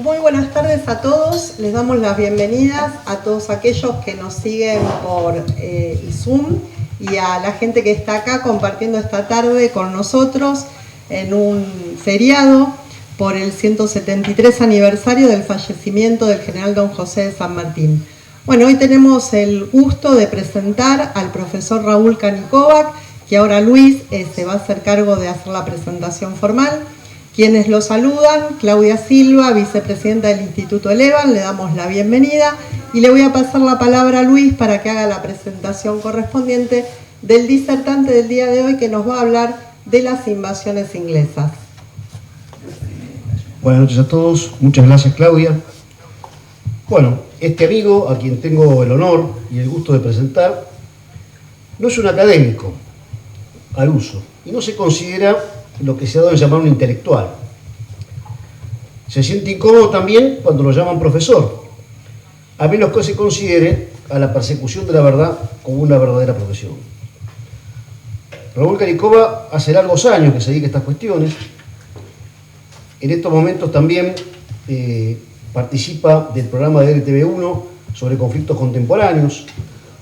Muy buenas tardes a todos, les damos las bienvenidas a todos aquellos que nos siguen por Zoom y a la gente que está acá compartiendo esta tarde con nosotros en un feriado por el 173 aniversario del fallecimiento del general don José de San Martín. Bueno, hoy tenemos el gusto de presentar al profesor Raúl Kanikovac, que ahora Luis se va a hacer cargo de hacer la presentación formal. Quienes lo saludan, Claudia Silva, vicepresidenta del Instituto Elevan, le damos la bienvenida y le voy a pasar la palabra a Luis para que haga la presentación correspondiente del disertante del día de hoy que nos va a hablar de las invasiones inglesas. Buenas noches a todos, muchas gracias Claudia. Bueno, este amigo a quien tengo el honor y el gusto de presentar no es un académico al uso y no se considera lo que se ha dado en llamar un intelectual. Se siente incómodo también cuando lo llaman profesor, a menos que se considere a la persecución de la verdad como una verdadera profesión. Raúl Kanikovac hace largos años que se dedica a estas cuestiones. En estos momentos también participa del programa de RTV1 sobre conflictos contemporáneos,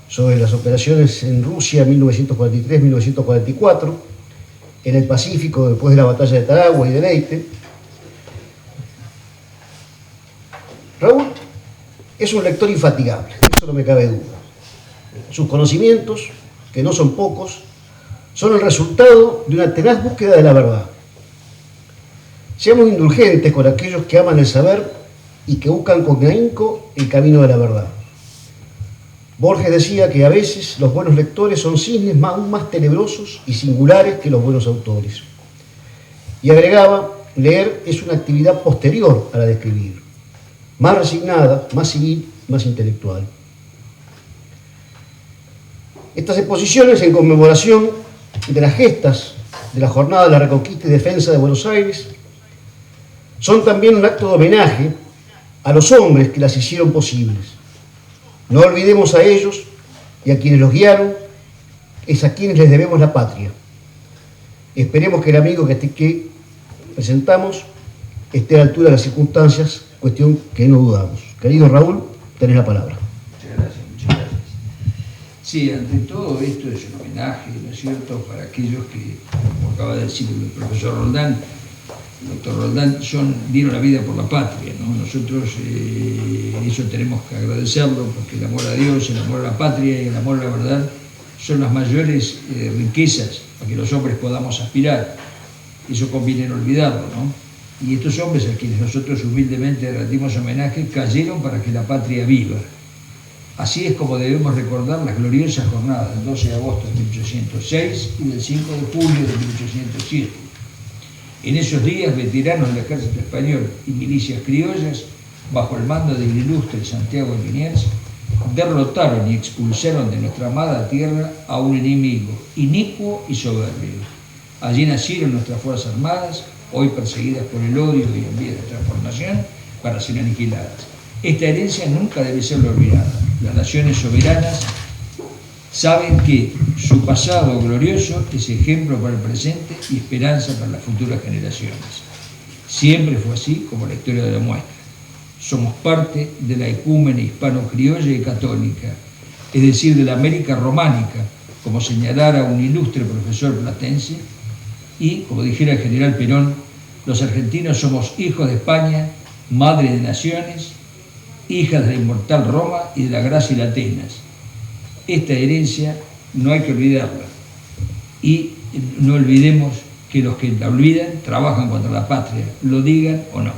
sobre las operaciones en Rusia 1943-1944, en el Pacífico después de la batalla de Tarawa y de Leyte. Raúl es un lector infatigable, eso no me cabe duda. Sus conocimientos, que no son pocos, son el resultado de una tenaz búsqueda de la verdad. Seamos indulgentes con aquellos que aman el saber y que buscan con ahínco el camino de la verdad. Borges decía que a veces los buenos lectores son cisnes aún más tenebrosos y singulares que los buenos autores. Y agregaba, leer es una actividad posterior a la de escribir, más resignada, más civil, más intelectual. Estas exposiciones en conmemoración de las gestas de la Jornada de la Reconquista y Defensa de Buenos Aires son también un acto de homenaje a los hombres que las hicieron posibles. No olvidemos a ellos y a quienes los guiaron, es a quienes les debemos la patria. Esperemos que el amigo que presentamos esté a la altura de las circunstancias, cuestión que no dudamos. Querido Raúl, tenés la palabra. Muchas gracias. Sí, ante todo esto es un homenaje, ¿no es cierto?, para aquellos que, como acaba de decir el profesor Roldán, el doctor Roldán, dieron la vida por la patria, ¿no? Nosotros eso tenemos que agradecerlo, porque el amor a Dios, el amor a la patria y el amor a la verdad son las mayores riquezas a que los hombres podamos aspirar. Eso conviene no olvidarlo, ¿no? Y estos hombres a quienes nosotros humildemente rendimos homenaje cayeron para que la patria viva. Así es como debemos recordar las gloriosas jornadas del 12 de agosto de 1806 y del 5 de julio de 1807. En esos días, veteranos del ejército español y milicias criollas, bajo el mando del ilustre Santiago de Liniers, derrotaron y expulsaron de nuestra amada tierra a un enemigo inicuo y soberbio. Allí nacieron nuestras Fuerzas Armadas, hoy perseguidas por el odio y en vías de transformación, para ser aniquiladas. Esta herencia nunca debe ser olvidada. Las naciones soberanas saben que su pasado glorioso es ejemplo para el presente y esperanza para las futuras generaciones. Siempre fue así, como la historia lo demuestra. Somos parte de la ecúmene hispano-criolla y católica, es decir, de la América románica, como señalara un ilustre profesor platense, y, como dijera el general Perón, los argentinos somos hijos de España, madre de naciones, hijas de la inmortal Roma y de la Gracia y la Atenas. Esta herencia no hay que olvidarla, y no olvidemos que los que la olvidan trabajan contra la patria, lo digan o no.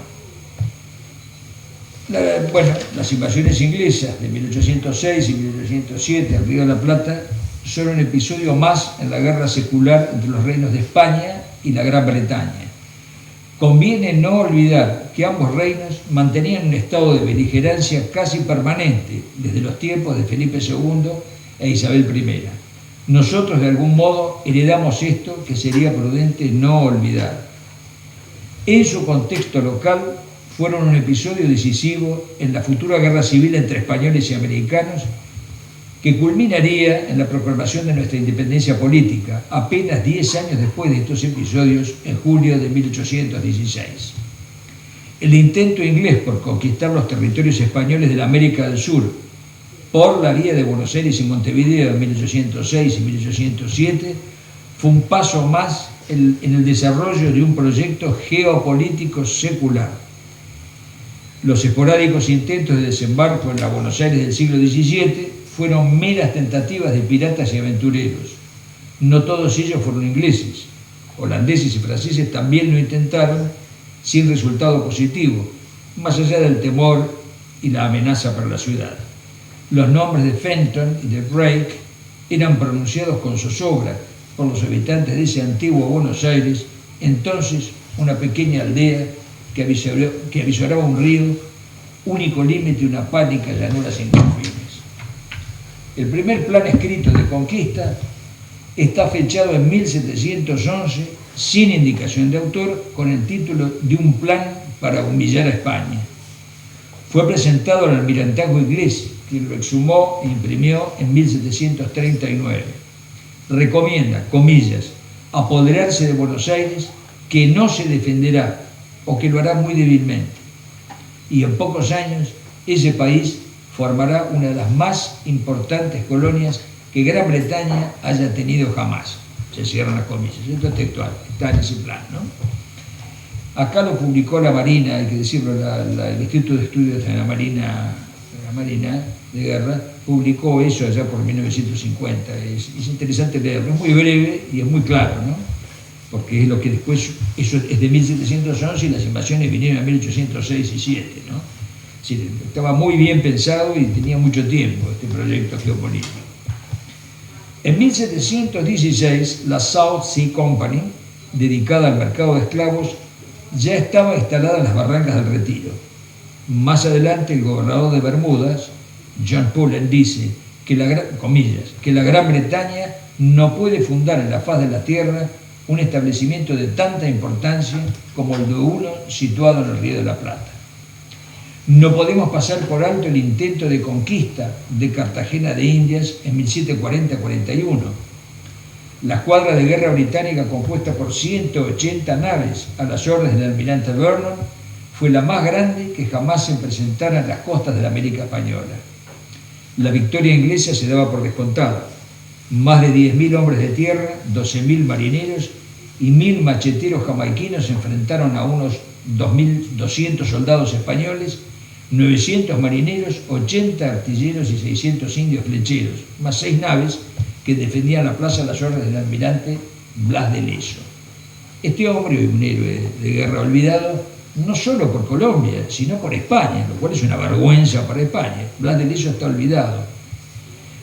Las invasiones inglesas de 1806 y 1807 al Río de la Plata son un episodio más en la guerra secular entre los reinos de España y la Gran Bretaña. Conviene no olvidar que ambos reinos mantenían un estado de beligerancia casi permanente desde los tiempos de Felipe II e Isabel I. Nosotros de algún modo heredamos esto que sería prudente no olvidar. En su contexto local fueron un episodio decisivo en la futura guerra civil entre españoles y americanos que culminaría en la proclamación de nuestra independencia política, apenas 10 años después de estos episodios, en julio de 1816. El intento inglés por conquistar los territorios españoles de la América del Sur por la vía de Buenos Aires y Montevideo en 1806 y 1807 fue un paso más en el desarrollo de un proyecto geopolítico secular. Los esporádicos intentos de desembarco en la Buenos Aires del siglo XVII fueron meras tentativas de piratas y aventureros. No todos ellos fueron ingleses. Holandeses y franceses también lo intentaron sin resultado positivo, más allá del temor y la amenaza para la ciudad. Los nombres de Fenton y de Drake eran pronunciados con zozobra por los habitantes de ese antiguo Buenos Aires, entonces una pequeña aldea que avisoraba un río, único límite de una pánica llanura sin confines. El primer plan escrito de conquista está fechado en 1711, sin indicación de autor, con el título de Un plan para humillar a España. Fue presentado al almirantazgo inglés, quien lo exhumó e imprimió en 1739. Recomienda, comillas, apoderarse de Buenos Aires, que no se defenderá o que lo hará muy débilmente. Y en pocos años ese país formará una de las más importantes colonias que Gran Bretaña haya tenido jamás. Se cierran las comillas. Esto es textual, está en ese plan, ¿no? Acá lo publicó la Marina, hay que decirlo, el Instituto de Estudios de la Marina de Guerra, publicó eso allá por 1950. Es interesante leerlo, es muy breve y es muy claro, ¿no? Porque es lo que después, eso es de 1711 y las invasiones vinieron en 1806 y 7, ¿no? Sí, estaba muy bien pensado y tenía mucho tiempo este proyecto geopolítico. En 1716, la South Sea Company, dedicada al mercado de esclavos, ya estaba instalada en las barrancas del Retiro. Más adelante, el gobernador de Bermudas, John Pullen, dice que la Gran Bretaña no puede fundar en la faz de la tierra un establecimiento de tanta importancia como el de uno situado en el Río de la Plata. No podemos pasar por alto el intento de conquista de Cartagena de Indias en 1740-41. La escuadra de guerra británica, compuesta por 180 naves a las órdenes del almirante Vernon, fue la más grande que jamás se presentara en las costas de la América Española. La victoria inglesa se daba por descontada. Más de 10.000 hombres de tierra, 12.000 marineros y 1.000 macheteros jamaiquinos se enfrentaron a unos 2.200 soldados españoles, 900 marineros, 80 artilleros y 600 indios flecheros, más 6 naves que defendían la plaza a las órdenes del almirante Blas de Lezo. Este hombre, un héroe de guerra olvidado, no solo por Colombia, sino por España, lo cual es una vergüenza para España. Blas de Lezo está olvidado.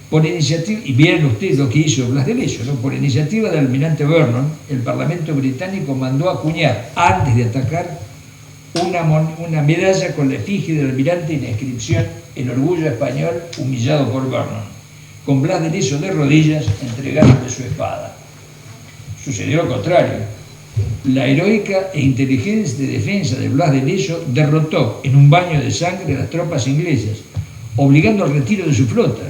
Por iniciativa, y vieron ustedes lo que hizo Blas de Lezo, ¿no? Por iniciativa del almirante Vernon, el Parlamento británico mandó acuñar, antes de atacar, una medalla con la efigie del almirante y la inscripción "El orgullo español humillado por Vernon", con Blas de Lezo de rodillas entregándole su espada. Sucedió lo contrario. La heroica e inteligente defensa de Blas de Lezo derrotó en un baño de sangre a las tropas inglesas, obligando al retiro de su flota.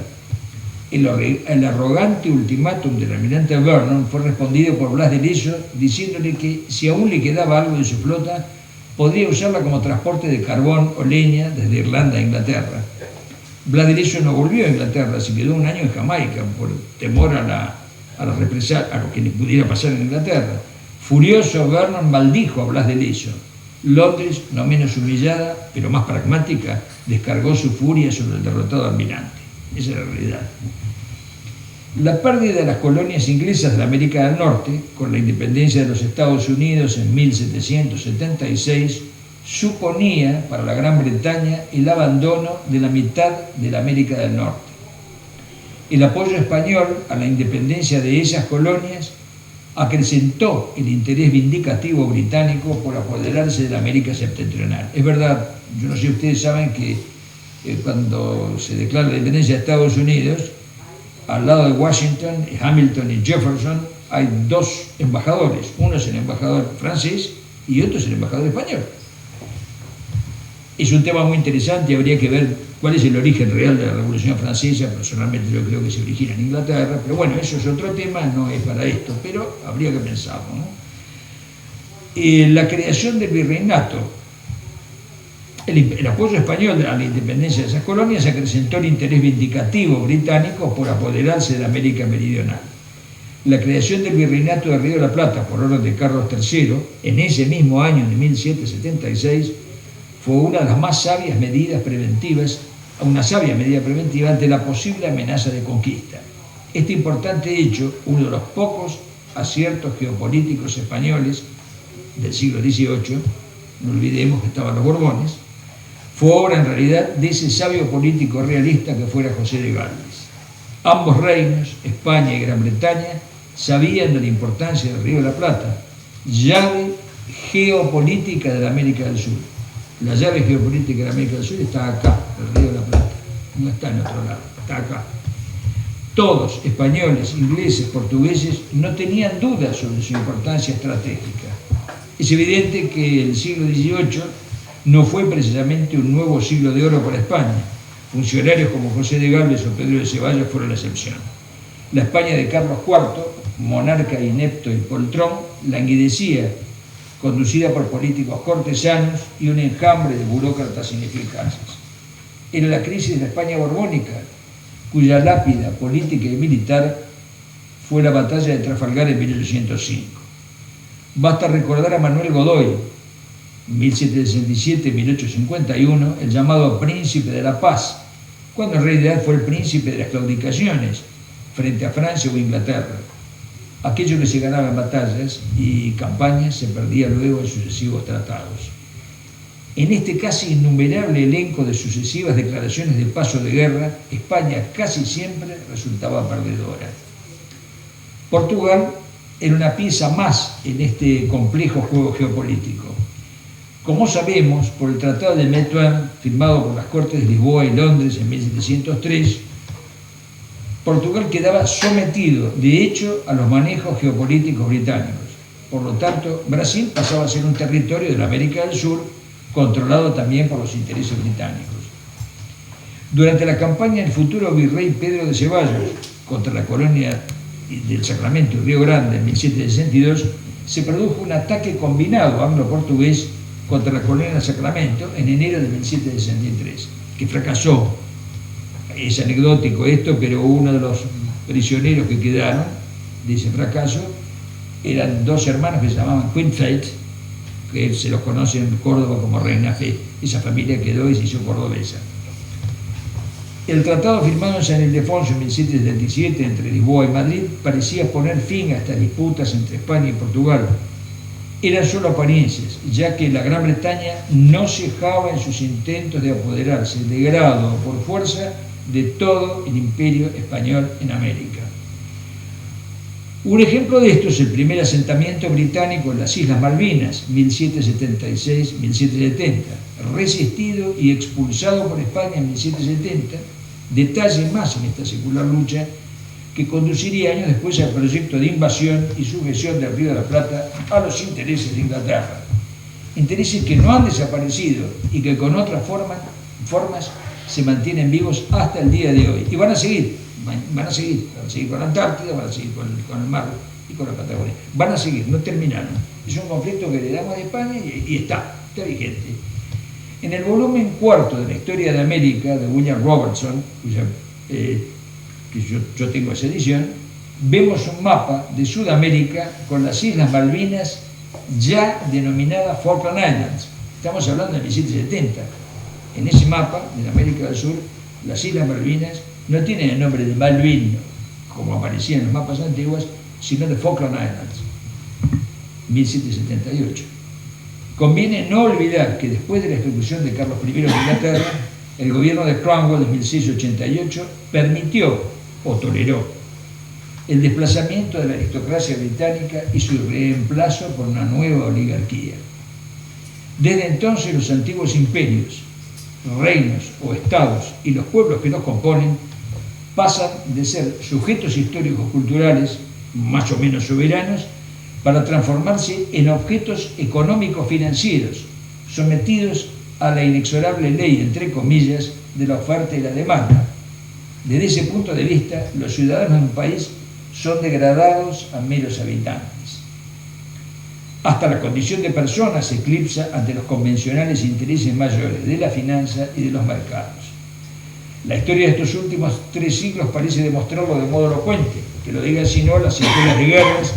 El arrogante ultimátum del almirante Vernon fue respondido por Blas de Lezo diciéndole que si aún le quedaba algo de su flota, podría usarla como transporte de carbón o leña desde Irlanda a Inglaterra. Blas de Lezo no volvió a Inglaterra, se quedó un año en Jamaica por temor a lo que le pudiera pasar en Inglaterra. Furioso, Vernon maldijo a Blas de Lezo. Londres, no menos humillada, pero más pragmática, descargó su furia sobre el derrotado almirante. Esa es la realidad. La pérdida de las colonias inglesas de la América del Norte, con la independencia de los Estados Unidos en 1776, suponía para la Gran Bretaña el abandono de la mitad de la América del Norte. El apoyo español a la independencia de esas colonias acrecentó el interés vindicativo británico por apoderarse de la América septentrional. Es verdad, yo no sé si ustedes saben que cuando se declara la independencia de Estados Unidos, al lado de Washington, Hamilton y Jefferson, hay 2 embajadores. Uno es el embajador francés y otro es el embajador español. Es un tema muy interesante y habría que ver cuál es el origen real de la Revolución Francesa. Personalmente yo creo que se origina en Inglaterra, pero bueno, eso es otro tema, no es para esto, pero habría que pensarlo, ¿no? La creación del virreinato El apoyo español a la independencia de esas colonias acrecentó el interés vindicativo británico por apoderarse de América Meridional. La creación del Virreinato de Río de la Plata por orden de Carlos III, en ese mismo año de 1776, fue una de las más sabias medidas preventivas, una sabia medida preventiva ante la posible amenaza de conquista. Este importante hecho, uno de los pocos aciertos geopolíticos españoles del siglo XVIII, no olvidemos que estaban los Borbones, fue obra en realidad de ese sabio político realista que fuera José de Galvez. Ambos reinos, España y Gran Bretaña, sabían de la importancia del Río de la Plata, llave geopolítica de la América del Sur. La llave geopolítica de la América del Sur está acá, el Río de la Plata, no está en otro lado, está acá. Todos, españoles, ingleses, portugueses, no tenían dudas sobre su importancia estratégica. Es evidente que el siglo XVIII no fue precisamente un nuevo siglo de oro para España. Funcionarios como José de Galvez o Pedro de Ceballos fueron la excepción. La España de Carlos IV, monarca inepto y poltrón, languidecía, conducida por políticos cortesanos y un enjambre de burócratas ineficaces. Era la crisis de la España borbónica, cuya lápida política y militar fue la batalla de Trafalgar en 1805. Basta recordar a Manuel Godoy, 1767-1851, el llamado Príncipe de la Paz, cuando en realidad fue el príncipe de las claudicaciones frente a Francia o Inglaterra. Aquello que se ganaba en batallas y campañas se perdía luego en sucesivos tratados. En este casi innumerable elenco de sucesivas declaraciones de paso de guerra, España casi siempre resultaba perdedora. Portugal era una pieza más en este complejo juego geopolítico. Como sabemos, por el Tratado de Methuen, firmado por las Cortes de Lisboa y Londres en 1703, Portugal quedaba sometido, de hecho, a los manejos geopolíticos británicos. Por lo tanto, Brasil pasaba a ser un territorio de la América del Sur, controlado también por los intereses británicos. Durante la campaña del futuro virrey Pedro de Ceballos contra la colonia del Sacramento y Río Grande en 1762, se produjo un ataque combinado anglo-portugués contra la colonia del Sacramento en enero de 1763, que fracasó. Es anecdótico esto, pero uno de los prisioneros que quedaron de ese fracaso eran dos hermanos que se llamaban Quintfeld, que se los conoce en Córdoba como Reina Fe. Esa familia quedó y se hizo cordobesa. El tratado firmado en San Ildefonso en 1777 entre Lisboa y Madrid parecía poner fin a estas disputas entre España y Portugal. Eran solo apariencias, ya que la Gran Bretaña no cejaba en sus intentos de apoderarse de grado o por fuerza de todo el imperio español en América. Un ejemplo de esto es el primer asentamiento británico en las Islas Malvinas, 1776-1770, resistido y expulsado por España en 1770, detalle más en esta secular lucha que conduciría años después al proyecto de invasión y sujeción del Río de la Plata a los intereses de Inglaterra. Intereses que no han desaparecido y que con otras formas se mantienen vivos hasta el día de hoy. Y van a seguir con la Antártida, van a seguir con el mar y con la Patagonia. Van a seguir, no terminaron. Es un conflicto que heredamos de España y está vigente. En el volumen cuarto de la Historia de América, de William Robertson, que yo tengo esa edición, vemos un mapa de Sudamérica con las Islas Malvinas ya denominadas Falkland Islands. Estamos hablando de 1770. En ese mapa de la América del Sur, las Islas Malvinas no tienen el nombre de Malvin, como aparecía en los mapas antiguos, sino de Falkland Islands, 1778. Conviene no olvidar que después de la ejecución de Carlos I de Inglaterra, el gobierno de Cromwell en 1688 permitió o toleró el desplazamiento de la aristocracia británica y su reemplazo por una nueva oligarquía. Desde entonces los antiguos imperios, reinos o estados y los pueblos que los componen pasan de ser sujetos históricos culturales más o menos soberanos para transformarse en objetos económicos financieros sometidos a la inexorable ley, entre comillas, de la oferta y la demanda. Desde ese punto de vista, los ciudadanos de un país son degradados a meros habitantes. hasta la condición de persona se eclipsa ante los convencionales intereses mayores de la finanza y de los mercados. La historia de estos últimos 3 siglos parece demostrarlo de modo elocuente, que lo digan si no las secuelas de guerras,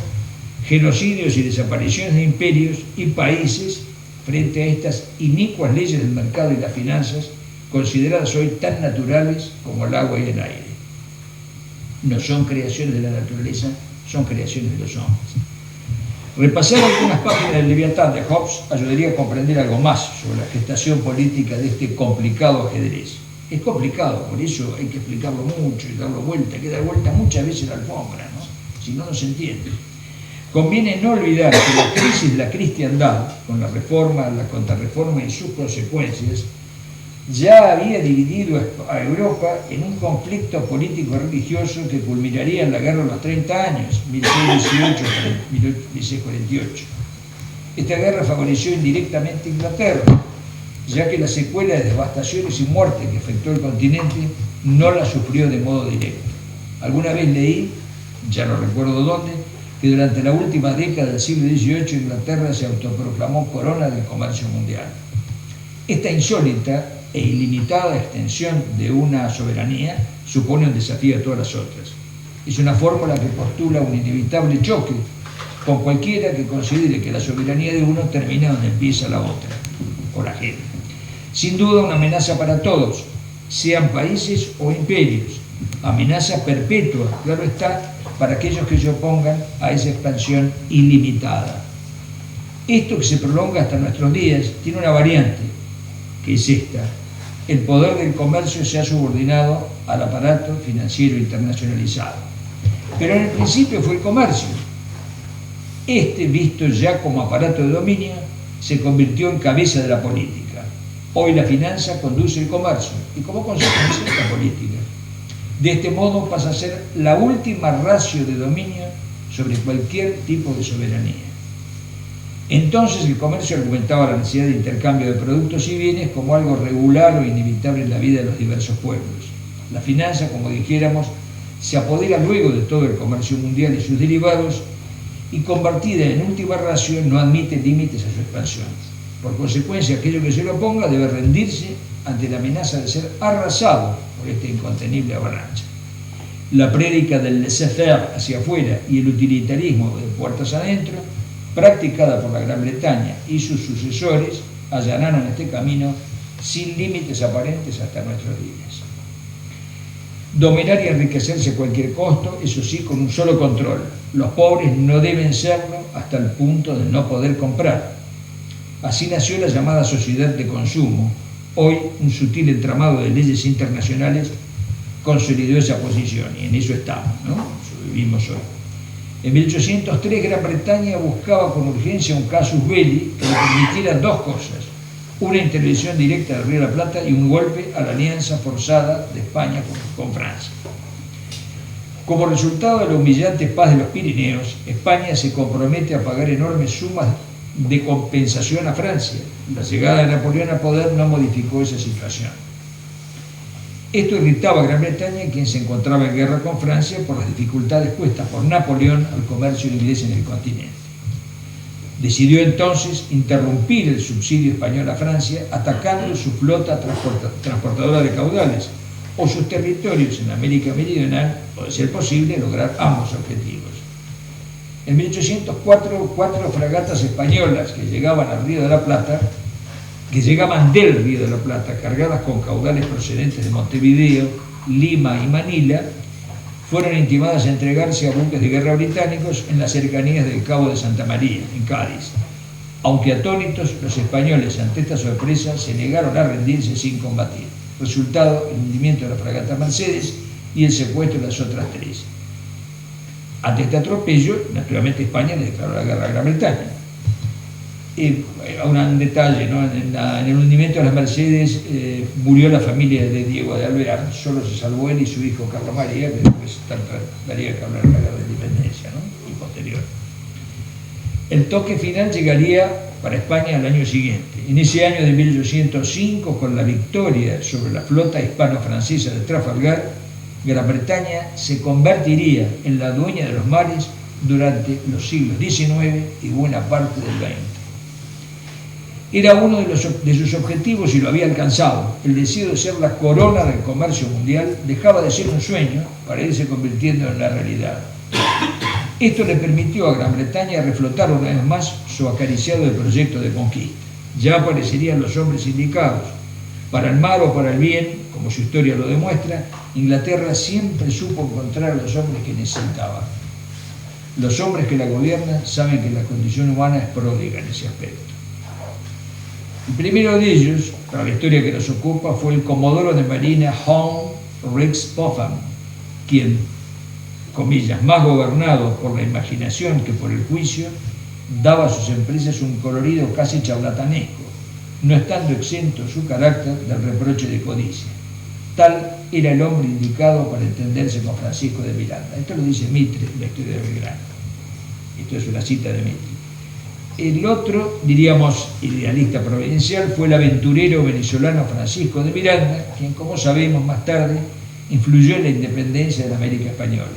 genocidios y desapariciones de imperios y países frente a estas inicuas leyes del mercado y las finanzas, consideradas hoy tan naturales como el agua y el aire. No son creaciones de la naturaleza, son creaciones de los hombres. Repasar algunas páginas del Leviatán de Hobbes ayudaría a comprender algo más sobre la gestación política de este complicado ajedrez. Es complicado, por eso hay que explicarlo mucho y darlo vuelta, hay que dar vuelta muchas veces la alfombra, ¿no? Si no, no se entiende. Conviene no olvidar que la crisis de la cristiandad, con la reforma, la contrarreforma y sus consecuencias, ya había dividido a Europa en un conflicto político-religioso que culminaría en la Guerra de los 30 años, 1618-1648. Esta guerra favoreció indirectamente a Inglaterra, ya que la secuela de devastaciones y muerte que afectó el continente no la sufrió de modo directo. Alguna vez leí, ya no recuerdo dónde, que durante la última década del siglo XVIII Inglaterra se autoproclamó corona del comercio mundial. Esta insólita e ilimitada extensión de una soberanía supone un desafío a todas las otras. Es una fórmula que postula un inevitable choque con cualquiera que considere que la soberanía de uno termina donde empieza la otra, o la ajena. Sin duda una amenaza para todos, sean países o imperios, amenaza perpetua, claro está, para aquellos que se opongan a esa expansión ilimitada. Esto que se prolonga hasta nuestros días tiene una variante, que es esta: el poder del comercio se ha subordinado al aparato financiero internacionalizado. Pero en el principio fue el comercio. Este, visto ya como aparato de dominio, se convirtió en cabeza de la política. Hoy la finanza conduce el comercio y como consecuencia la política. De este modo pasa a ser la última ratio de dominio sobre cualquier tipo de soberanía. Entonces el comercio argumentaba la necesidad de intercambio de productos y bienes como algo regular o inevitable en la vida de los diversos pueblos. La finanza, como dijéramos, se apodera luego de todo el comercio mundial y sus derivados y, convertida en última ratio, no admite límites a su expansión. Por consecuencia, aquello que se lo oponga debe rendirse ante la amenaza de ser arrasado por esta incontenible avalancha. La prédica del laissez-faire hacia afuera y el utilitarismo de puertas adentro, practicada por la Gran Bretaña y sus sucesores, allanaron este camino sin límites aparentes hasta nuestros días. Dominar y enriquecerse a cualquier costo, eso sí, con un solo control. Los pobres no deben serlo hasta el punto de no poder comprar. Así nació la llamada sociedad de consumo. Hoy, un sutil entramado de leyes internacionales consolidó esa posición y en eso estamos, ¿no? Eso vivimos hoy. En 1803 Gran Bretaña buscaba con urgencia un casus belli que le permitiera dos cosas: una intervención directa del Río de la Plata y un golpe a la alianza forzada de España con Francia. Como resultado de la humillante paz de los Pirineos, España se compromete a pagar enormes sumas de compensación a Francia. La llegada de Napoleón al poder no modificó esa situación. Esto irritaba a Gran Bretaña, quien se encontraba en guerra con Francia por las dificultades puestas por Napoleón al comercio inglés en el continente. Decidió entonces interrumpir el subsidio español a Francia, atacando su flota transportadora de caudales o sus territorios en América Meridional, o de ser posible lograr ambos objetivos. En 1804, 4 fragatas españolas que llegaban del Río de la Plata, cargadas con caudales procedentes de Montevideo, Lima y Manila, fueron intimadas a entregarse a buques de guerra británicos en las cercanías del Cabo de Santa María, en Cádiz. Aunque atónitos, los españoles ante esta sorpresa se negaron a rendirse sin combatir. Resultado: el hundimiento de la fragata Mercedes y el secuestro de las otras 3. Ante este atropello, naturalmente España le declaró la guerra a Gran Bretaña. Un detalle, ¿no? En el hundimiento de las Mercedes murió la familia de Diego de Alvear, solo se salvó él y su hijo Carlos María, que después tanto daría que hablar de la guerra de independencia, ¿no? Y posterior. El toque final llegaría para España al año siguiente. En ese año de 1805, con la victoria sobre la flota hispano-francesa de Trafalgar, Gran Bretaña se convertiría en la dueña de los mares durante los siglos XIX y buena parte del XX. Era uno de sus objetivos y lo había alcanzado. El deseo de ser la corona del comercio mundial dejaba de ser un sueño para irse convirtiendo en la realidad. Esto le permitió a Gran Bretaña reflotar una vez más su acariciado proyecto de conquista. Ya aparecerían los hombres indicados. Para el mal o para el bien, como su historia lo demuestra, Inglaterra siempre supo encontrar a los hombres que necesitaba. Los hombres que la gobiernan saben que la condición humana es pródiga en ese aspecto. El primero de ellos, para la historia que nos ocupa, fue el comodoro de marina Home Rex Popham, quien, comillas, más gobernado por la imaginación que por el juicio, daba a sus empresas un colorido casi charlatanesco, no estando exento su carácter del reproche de codicia. Tal era el hombre indicado para entenderse con Francisco de Miranda. Esto lo dice Mitre en la historia de Belgrano. Esto es una cita de Mitre. El otro, diríamos, idealista providencial, fue el aventurero venezolano Francisco de Miranda, quien, como sabemos más tarde, influyó en la independencia de la América Española.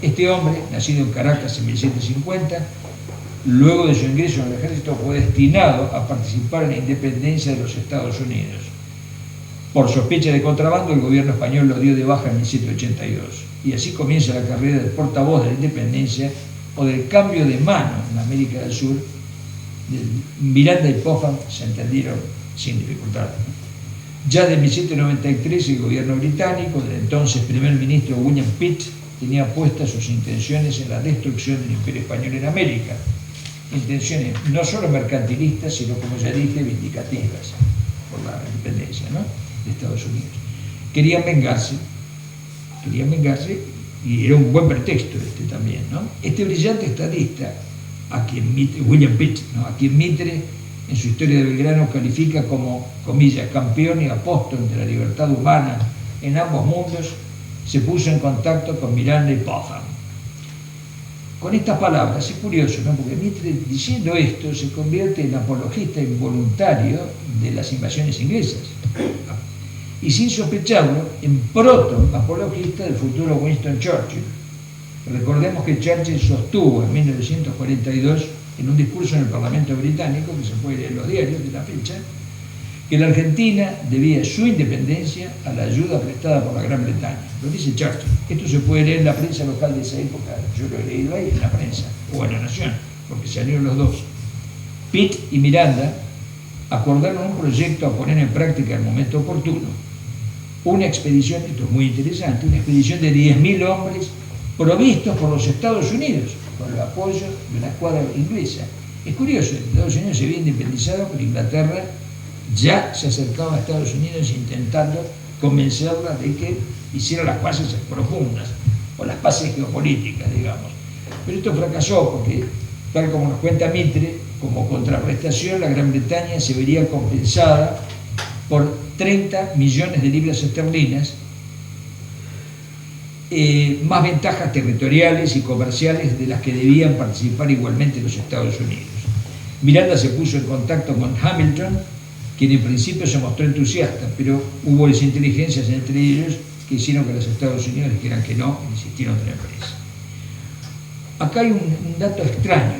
Este hombre, nacido en Caracas en 1750, luego de su ingreso en el ejército fue destinado a participar en la independencia de los Estados Unidos. Por sospecha de contrabando, el gobierno español lo dio de baja en 1782, y así comienza la carrera del portavoz de la independencia o del cambio de mano en América del Sur. Miranda y Popham se entendieron sin dificultad. Ya de 1793 el gobierno británico, del entonces primer ministro William Pitt, tenía puestas sus intenciones en la destrucción del Imperio Español en América. Intenciones no solo mercantilistas, sino, como ya dije, vindicativas por la independencia, ¿no?, de Estados Unidos. Querían vengarse, y era un buen pretexto este también, ¿no? Este brillante estadista, a quien Mitre, William Pitt, ¿no?, a quien Mitre en su historia de Belgrano califica como, comillas, campeón y apóstol de la libertad humana en ambos mundos, se puso en contacto con Miranda y Popham. Con estas palabras, es curioso, ¿no?, porque Mitre, diciendo esto, se convierte en apologista involuntario de las invasiones inglesas, y sin sospecharlo, en proto-apologista del futuro Winston Churchill. Recordemos que Churchill sostuvo en 1942, en un discurso en el Parlamento británico, que se puede leer en los diarios de la fecha, que la Argentina debía su independencia a la ayuda prestada por la Gran Bretaña. Lo dice Churchill. Esto se puede leer en la prensa local de esa época. Yo lo he leído ahí en la prensa, o en La Nación, porque salieron los dos. Pitt y Miranda acordaron un proyecto a poner en práctica en el momento oportuno. Una expedición, esto es muy interesante, una expedición de 10.000 hombres provistos por los Estados Unidos, con el apoyo de una escuadra inglesa. Es curioso, Estados Unidos se había independizado, pero Inglaterra ya se acercaba a Estados Unidos intentando convencerla de que hiciera las paces profundas, o las paces geopolíticas, digamos. Pero esto fracasó porque, tal como nos cuenta Mitre, como contraprestación, la Gran Bretaña se vería compensada por 30 millones de libras esterlinas, más ventajas territoriales y comerciales de las que debían participar igualmente los Estados Unidos. Miranda se puso en contacto con Hamilton, quien en principio se mostró entusiasta, pero hubo desinteligencias entre ellos que hicieron que los Estados Unidos dijeran que no y insistieron en la empresa. Acá hay un dato extraño,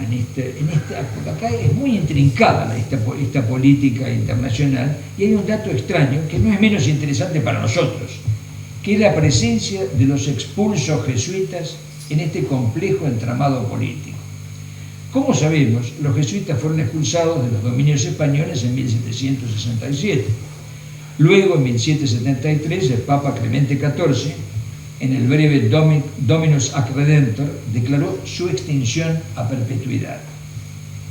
porque acá es muy intrincada esta política internacional, y hay un dato extraño que no es menos interesante para nosotros, que es la presencia de los expulsos jesuitas en este complejo entramado político. Como sabemos, los jesuitas fueron expulsados de los dominios españoles en 1767. Luego, en 1773, el Papa Clemente XIV, en el breve Dominus ac Redentor, declaró su extinción a perpetuidad.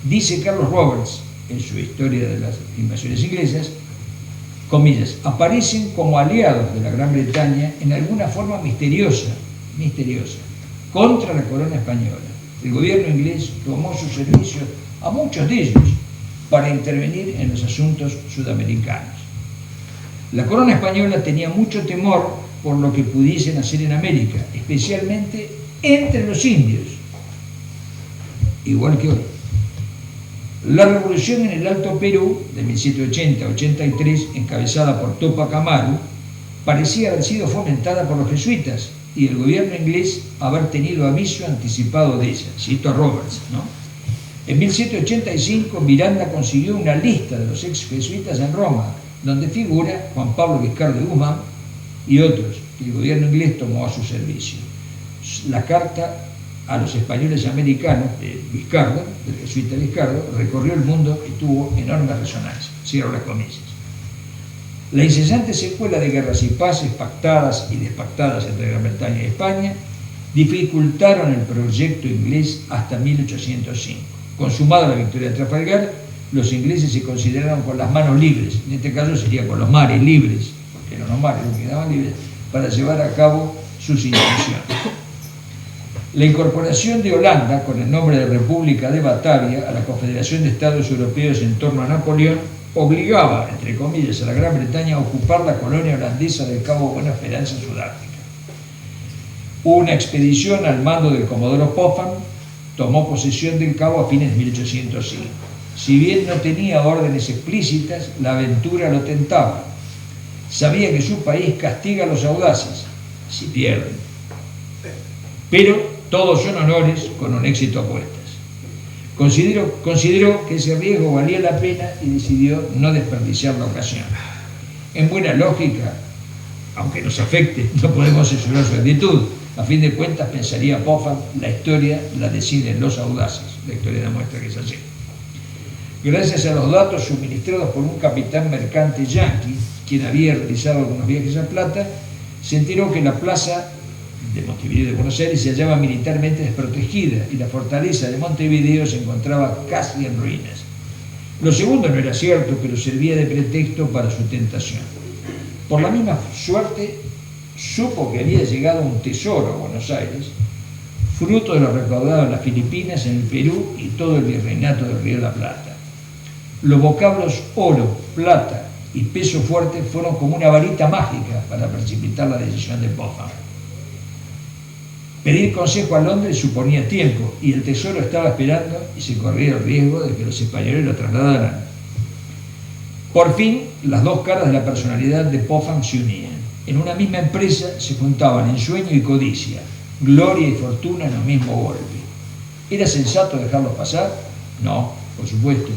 Dice Carlos Roberts, en su historia de las invasiones inglesas, comillas, aparecen como aliados de la Gran Bretaña en alguna forma misteriosa, contra la corona española. El gobierno inglés tomó sus servicios a muchos de ellos para intervenir en los asuntos sudamericanos. La corona española tenía mucho temor por lo que pudiesen hacer en América, especialmente entre los indios, igual que hoy. La revolución en el Alto Perú de 1780-83, encabezada por Tupac Amaru, parecía haber sido fomentada por los jesuitas, y el gobierno inglés haber tenido aviso anticipado de ella. Cito a Roberts, ¿no? En 1785 Miranda consiguió una lista de los ex jesuitas en Roma, donde figura Juan Pablo Vizcardo de Guzmán y otros que el gobierno inglés tomó a su servicio. La carta a los españoles americanos de Vizcardo, del jesuita Vizcardo, recorrió el mundo y tuvo enorme resonancia. Cierro las comillas. La incesante secuela de guerras y paces pactadas y despactadas entre Gran Bretaña y España dificultaron el proyecto inglés hasta 1805. Consumada la victoria de Trafalgar, los ingleses se consideraron con las manos libres, en este caso sería con los mares libres, porque eran los mares los que quedaban libres, para llevar a cabo sus intenciones. La incorporación de Holanda, con el nombre de República de Batavia, a la Confederación de Estados Europeos en torno a Napoleón, obligaba, entre comillas, a la Gran Bretaña a ocupar la colonia holandesa del Cabo Buena Esperanza en Sudáfrica. Una expedición al mando del comodoro Popham tomó posesión del cabo a fines de 1805. Si bien no tenía órdenes explícitas, la aventura lo tentaba. Sabía que su país castiga a los audaces si pierden. Pero todos son honores con un éxito a cuestas. Consideró que ese riesgo valía la pena y decidió no desperdiciar la ocasión. En buena lógica, aunque nos afecte, no podemos censurar su actitud. A fin de cuentas, pensaría Popham, la historia la deciden los audaces. La historia demuestra que es así. Gracias a los datos suministrados por un capitán mercante yanqui, quien había realizado algunos viajes a Plata, se enteró que la plaza de Montevideo de Buenos Aires se hallaba militarmente desprotegida y la fortaleza de Montevideo se encontraba casi en ruinas. Lo segundo no era cierto, pero servía de pretexto para su tentación. Por la misma suerte, supo que había llegado un tesoro a Buenos Aires, fruto de lo recaudado en las Filipinas, en el Perú y todo el virreinato del Río de la Plata. Los vocablos oro, plata y peso fuerte fueron como una varita mágica para precipitar la decisión de Popham. Pedir consejo a Londres suponía tiempo y el tesoro estaba esperando y se corría el riesgo de que los españoles lo trasladaran. Por fin, las dos caras de la personalidad de Popham se unían. En una misma empresa se juntaban ensueño y codicia, gloria y fortuna en un mismo golpe. ¿Era sensato dejarlos pasar? No, por supuesto.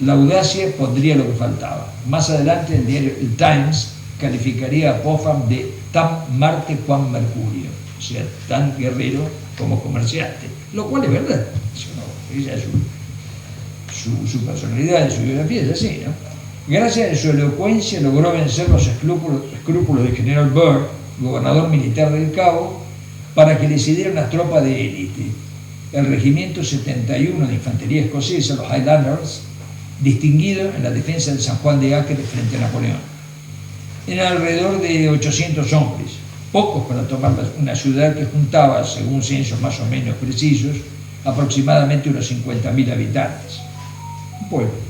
La audacia pondría lo que faltaba. Más adelante el diario El Times calificaría a Popham de tan Marte cuan Mercurio, o sea, tan guerrero como comerciante, lo cual es verdad. Esa es su personalidad, su biografía es así, ¿no? Gracias a su elocuencia logró vencer los escrúpulos del general Burr, gobernador militar del Cabo, para que le cedieran las tropas de élite. El regimiento 71 de infantería escocesa, los Highlanders, distinguido en la defensa de San Juan de Acre frente a Napoleón. Eran alrededor de 800 hombres, pocos para tomar una ciudad que juntaba, según censos más o menos precisos, aproximadamente unos 50.000 habitantes. Un pueblo.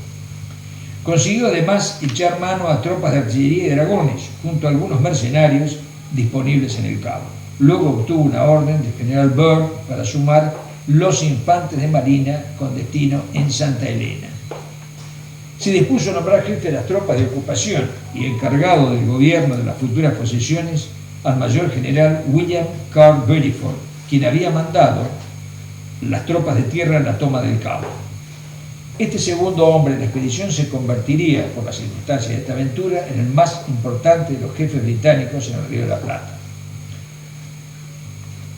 Consiguió además echar mano a tropas de artillería y dragones, junto a algunos mercenarios disponibles en el Cabo. Luego obtuvo una orden del general Burr para sumar los infantes de marina con destino en Santa Elena. Se dispuso a nombrar jefe de las tropas de ocupación y encargado del gobierno de las futuras posesiones al mayor general William Carl Beaufort, quien había mandado las tropas de tierra en la toma del Cabo. Este segundo hombre en la expedición se convertiría, por las circunstancias de esta aventura, en el más importante de los jefes británicos en el Río de la Plata.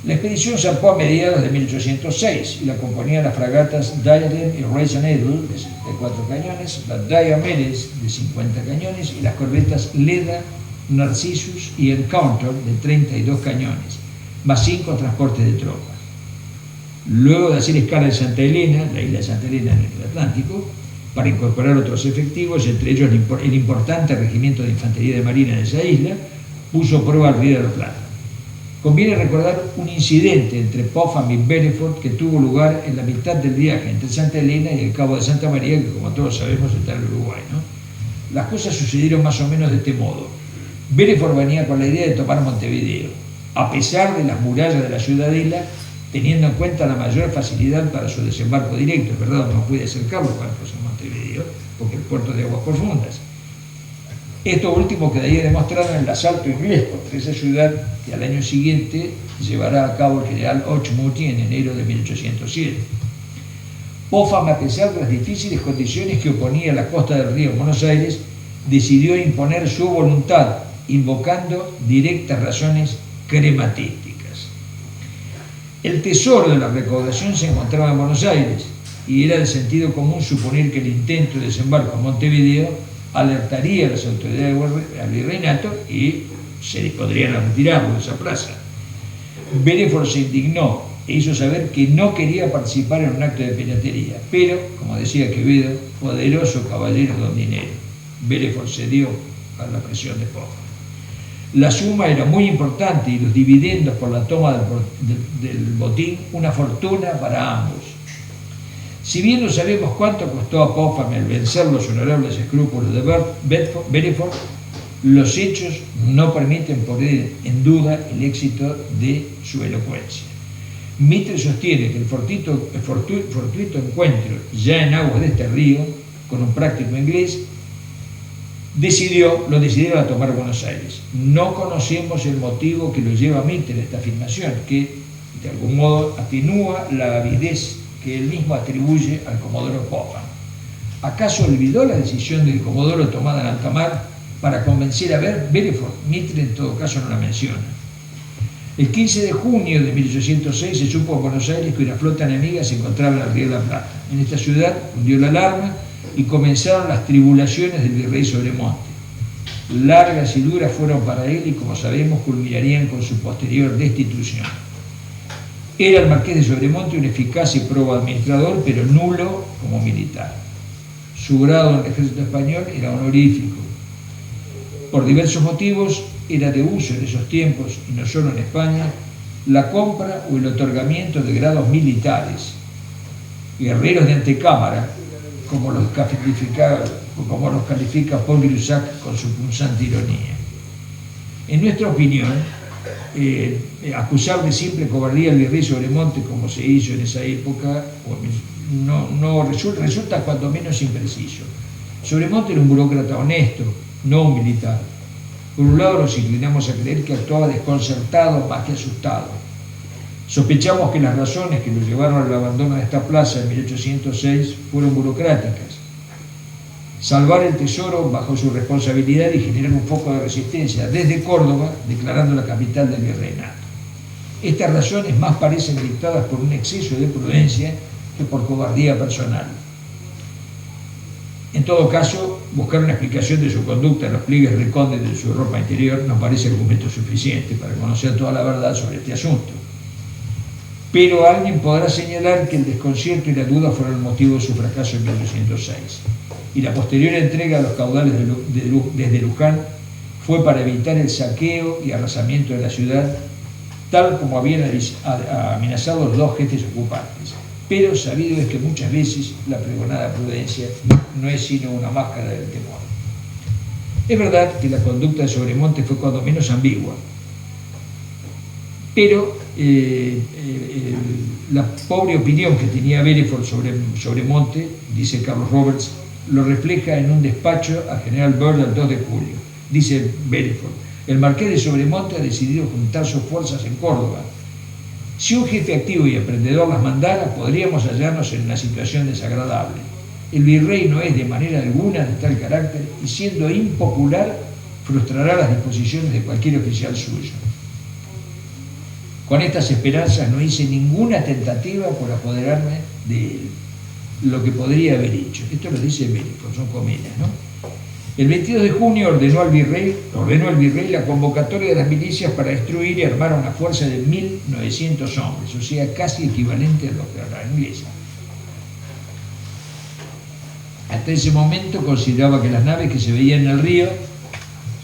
La expedición zarpó a mediados de 1806 y la componían las fragatas Diadem y Reasonable, de 74 cañones, la Diomedes, de 50 cañones, y las corbetas Leda, Narcissus y Encounter, de 32 cañones, más 5 transportes de tropas. Luego de hacer escala en Santa Elena, la isla de Santa Elena en el Atlántico, para incorporar otros efectivos, entre ellos el importante regimiento de infantería de marina de esa isla, puso a prueba al Río de la Plata. Conviene recordar un incidente entre Popham y Beaufort que tuvo lugar en la mitad del viaje entre Santa Elena y el Cabo de Santa María, que como todos sabemos está en el Uruguay, ¿no? Las cosas sucedieron más o menos de este modo. Beaufort venía con la idea de tomar Montevideo, a pesar de las murallas de la ciudadela, teniendo en cuenta la mayor facilidad para su desembarco directo. Es verdad, no puede acercar los barcos a Montevideo, porque el puerto es de aguas profundas. Esto último quedaría demostrado en el asalto inglés contra esa ciudad que al año siguiente llevará a cabo el general Ochmuty en enero de 1807. Popham, a pesar de las difíciles condiciones que oponía la costa del río Buenos Aires, decidió imponer su voluntad, invocando directas razones crematísticas. El tesoro de la recaudación se encontraba en Buenos Aires, y era de sentido común suponer que el intento de desembarco en Montevideo alertaría a las autoridades del virreinato y se dispondrían a retirarlo de esa plaza. Belfort se indignó e hizo saber que no quería participar en un acto de piratería, pero, como decía Quevedo, poderoso caballero don dinero. Belfort cedió a la presión de Popham. La suma era muy importante y los dividendos por la toma del botín una fortuna para ambos. Si bien no sabemos cuánto costó a Popham el vencer los honorables escrúpulos de Belfort, los hechos no permiten poner en duda el éxito de su elocuencia. Mitre sostiene que el fortuito encuentro ya en aguas de este río con un práctico inglés lo decidieron a tomar Buenos Aires. No conocemos el motivo que lo lleva a Mitre a esta afirmación, que de algún modo atenúa la avidez que él mismo atribuye al comodoro Popham. ¿Acaso olvidó la decisión del comodoro tomada en alta mar para convencer a Belfort? Mitre en todo caso no la menciona. El 15 de junio de 1806 se supo en Buenos Aires que una flota enemiga se encontraba en el Río de la Plata. En esta ciudad hundió la alarma y comenzaron las tribulaciones del virrey Sobremonte. Largas y duras fueron para él y, como sabemos, culminarían con su posterior destitución. Era el marqués de Sobremonte un eficaz y probo administrador, pero nulo como militar. Su grado en el ejército español era honorífico. Por diversos motivos era de uso en esos tiempos, y no solo en España, la compra o el otorgamiento de grados militares, guerreros de antecámara, como los califica Paul Grusac con su punzante ironía. En nuestra opinión, acusar de simple cobardía al virrey Sobremonte, como se hizo en esa época, resulta cuanto menos impreciso. Sobremonte era un burócrata honesto, no un militar. Por un lado, nos inclinamos a creer que actuaba desconcertado más que asustado. Sospechamos que las razones que lo llevaron al abandono de esta plaza en 1806 fueron burocráticas. Salvar el tesoro bajo su responsabilidad y generar un foco de resistencia desde Córdoba, declarando la capital del virreinato. Estas razones más parecen dictadas por un exceso de prudencia que por cobardía personal. En todo caso, buscar una explicación de su conducta en los pliegues recónditos de su ropa interior nos parece argumento suficiente para conocer toda la verdad sobre este asunto. Pero alguien podrá señalar que el desconcierto y la duda fueron el motivo de su fracaso en 1806. Y la posterior entrega de los caudales desde Luján fue para evitar el saqueo y arrasamiento de la ciudad, tal como habían amenazado los dos jefes ocupantes. Pero sabido es que muchas veces la pregonada prudencia no es sino una máscara del temor. Es verdad que la conducta de Sobremonte fue cuando menos ambigua, pero la pobre opinión que tenía Belfort sobre Sobremonte, dice Carlos Roberts, lo refleja en un despacho al general Byrd el 2 de julio. Dice Belfort: el marqués de Sobremonte ha decidido juntar sus fuerzas en Córdoba. Si un jefe activo y emprendedor las mandara, podríamos hallarnos en una situación desagradable. El virrey no es de manera alguna de tal carácter y, siendo impopular, frustrará las disposiciones de cualquier oficial suyo. Con estas esperanzas no hice ninguna tentativa por apoderarme de lo que podría haber hecho. Esto lo dice Belfort, son comedias, ¿no? El 22 de junio ordenó al virrey la convocatoria de las milicias para destruir y armar una fuerza de 1.900 hombres, o sea, casi equivalente a los de la inglesa. Hasta ese momento consideraba que las naves que se veían en el río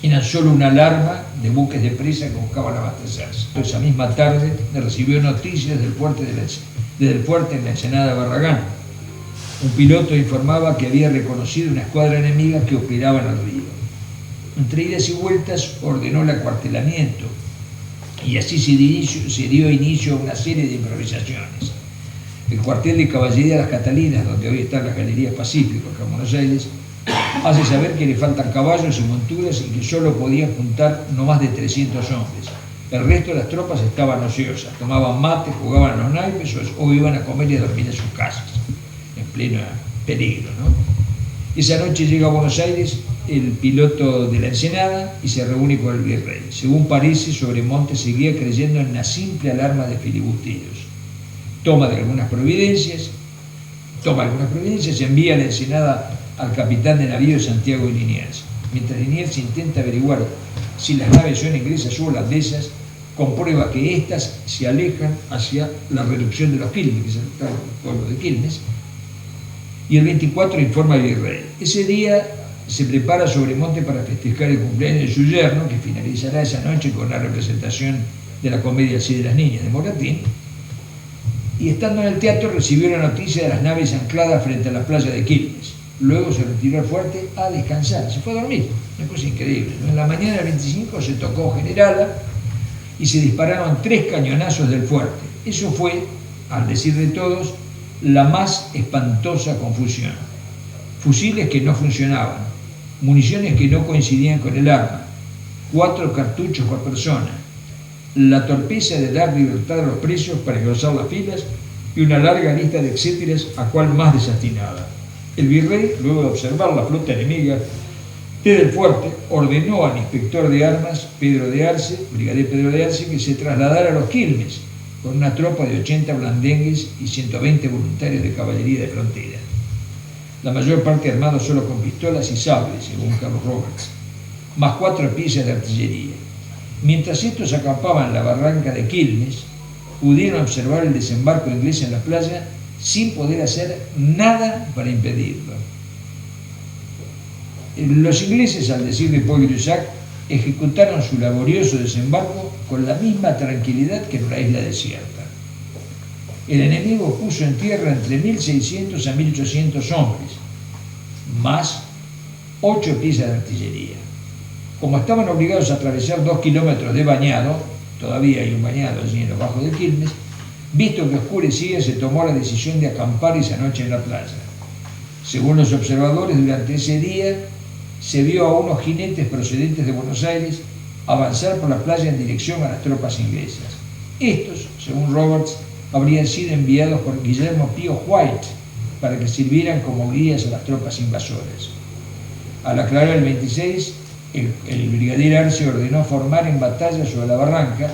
eran solo una alarma de buques de presa que buscaban abastecerse. Esa misma tarde recibió noticias desde el fuerte en la ensenada de Barragán. Un piloto informaba que había reconocido una escuadra enemiga que operaba en el río. Entre idas y vueltas ordenó el acuartelamiento y así se dio inicio a una serie de improvisaciones. El cuartel de caballería de las Catalinas, donde hoy están las Galerías Pacífico, acá en Buenos Aires, Hace saber que le faltan caballos y monturas y que solo podían juntar no más de 300 hombres. El resto de las tropas estaban ociosas, tomaban mate, jugaban a los naipes o iban a comer y a dormir en sus casas, en pleno peligro, ¿no? Esa noche llega a Buenos Aires el piloto de la Ensenada y se reúne con el virrey. Según parece, Sobremonte seguía creyendo en una simple alarma de filibusteros. Toma algunas providencias, envía a la Ensenada al capitán de navío Santiago de Liniers. Mientras Liniers intenta averiguar si las naves son inglesas o holandesas, comprueba que éstas se alejan hacia la reducción de los Quilmes, que es el pueblo de Quilmes, y el 24 informa al virrey. Ese día se prepara Sobremonte para festejar el cumpleaños de su yerno, que finalizará esa noche con la representación de la comedia El Cid de las Niñas de Moratín, y estando en el teatro recibió la noticia de las naves ancladas frente a la playa de Quilmes. Luego se retiró al fuerte a descansar, se fue a dormir, una cosa increíble, ¿no? En la mañana del 25 se tocó Generala y se dispararon 3 cañonazos del fuerte. Eso fue, al decir de todos, la más espantosa confusión. Fusiles que no funcionaban, municiones que no coincidían con el arma, 4 cartuchos por persona, la torpeza de dar libertad a los presos para engrosar las filas y una larga lista de etcéteras a cual más desatinada. El virrey, luego de observar la flota enemiga desde el fuerte, ordenó al inspector de armas, brigadier Pedro de Arce, que se trasladara a los Quilmes con una tropa de 80 blandengues y 120 voluntarios de caballería de frontera. La mayor parte armados solo con pistolas y sables, según Carlos Roberts, más 4 piezas de artillería. Mientras estos acampaban en la barranca de Quilmes, pudieron observar el desembarco inglés en la playa sin poder hacer nada para impedirlo. Los ingleses, al decir de Paul Grusac, ejecutaron su laborioso desembarco con la misma tranquilidad que en una isla desierta. El enemigo puso en tierra entre 1.600 a 1.800 hombres, más 8 piezas de artillería. Como estaban obligados a atravesar 2 kilómetros de bañado, todavía hay un bañado allí en los bajos de Quilmes, visto que oscurecía, se tomó la decisión de acampar esa noche en la playa. Según los observadores, durante ese día se vio a unos jinetes procedentes de Buenos Aires avanzar por la playa en dirección a las tropas inglesas. Estos, según Roberts, habrían sido enviados por Guillermo Pío White para que sirvieran como guías a las tropas invasoras. Al aclarar el 26, el brigadier Arce ordenó formar en batalla sobre la barranca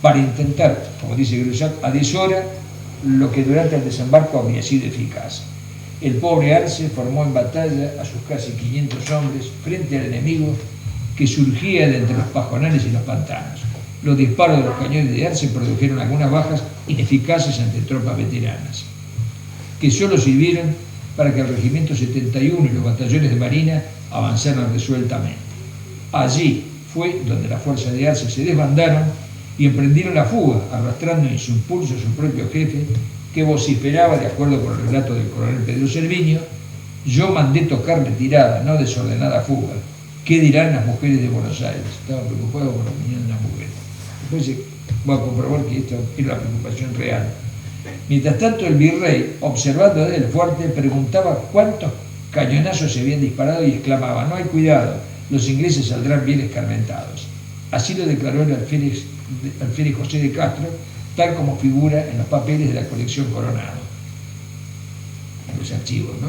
para intentar, como dice Grusac, a deshora lo que durante el desembarco habría sido eficaz. El pobre Arce formó en batalla a sus casi 500 hombres frente al enemigo que surgía de entre los pajonales y los pantanos. Los disparos de los cañones de Arce produjeron algunas bajas ineficaces ante tropas veteranas, que solo sirvieron para que el Regimiento 71 y los batallones de Marina avanzaran resueltamente. Allí fue donde las fuerzas de Arce se desbandaron y emprendieron la fuga, arrastrando en su impulso a su propio jefe, que vociferaba, de acuerdo con el relato del coronel Pedro Cerviño: yo mandé tocar retirada, no desordenada fuga. ¿Qué dirán las mujeres de Buenos Aires? Estaba preocupado por la opinión de las mujeres. Después voy a comprobar que esto es la preocupación real. Mientras tanto, el virrey, observando desde el fuerte, preguntaba cuántos cañonazos se habían disparado y exclamaba: no hay cuidado, los ingleses saldrán bien escarmentados. Así lo declaró el alférez José de Castro, tal como figura en los papeles de la colección Coronado, en los archivos, ¿no?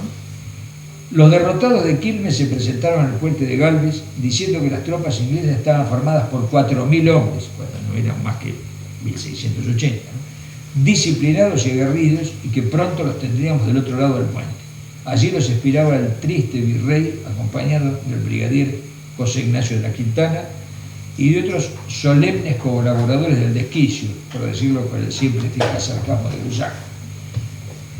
Los derrotados de Quilmes se presentaron en el puente de Galvez diciendo que las tropas inglesas estaban formadas por 4.000 hombres, cuando no eran más que 1.680, ¿no?, disciplinados y aguerridos, y que pronto los tendríamos del otro lado del puente. Allí los esperaba el triste virrey, acompañado del brigadier José Ignacio de la Quintana y de otros solemnes colaboradores del desquicio, por decirlo con el siempre eficaz sarcasmo de Grusac.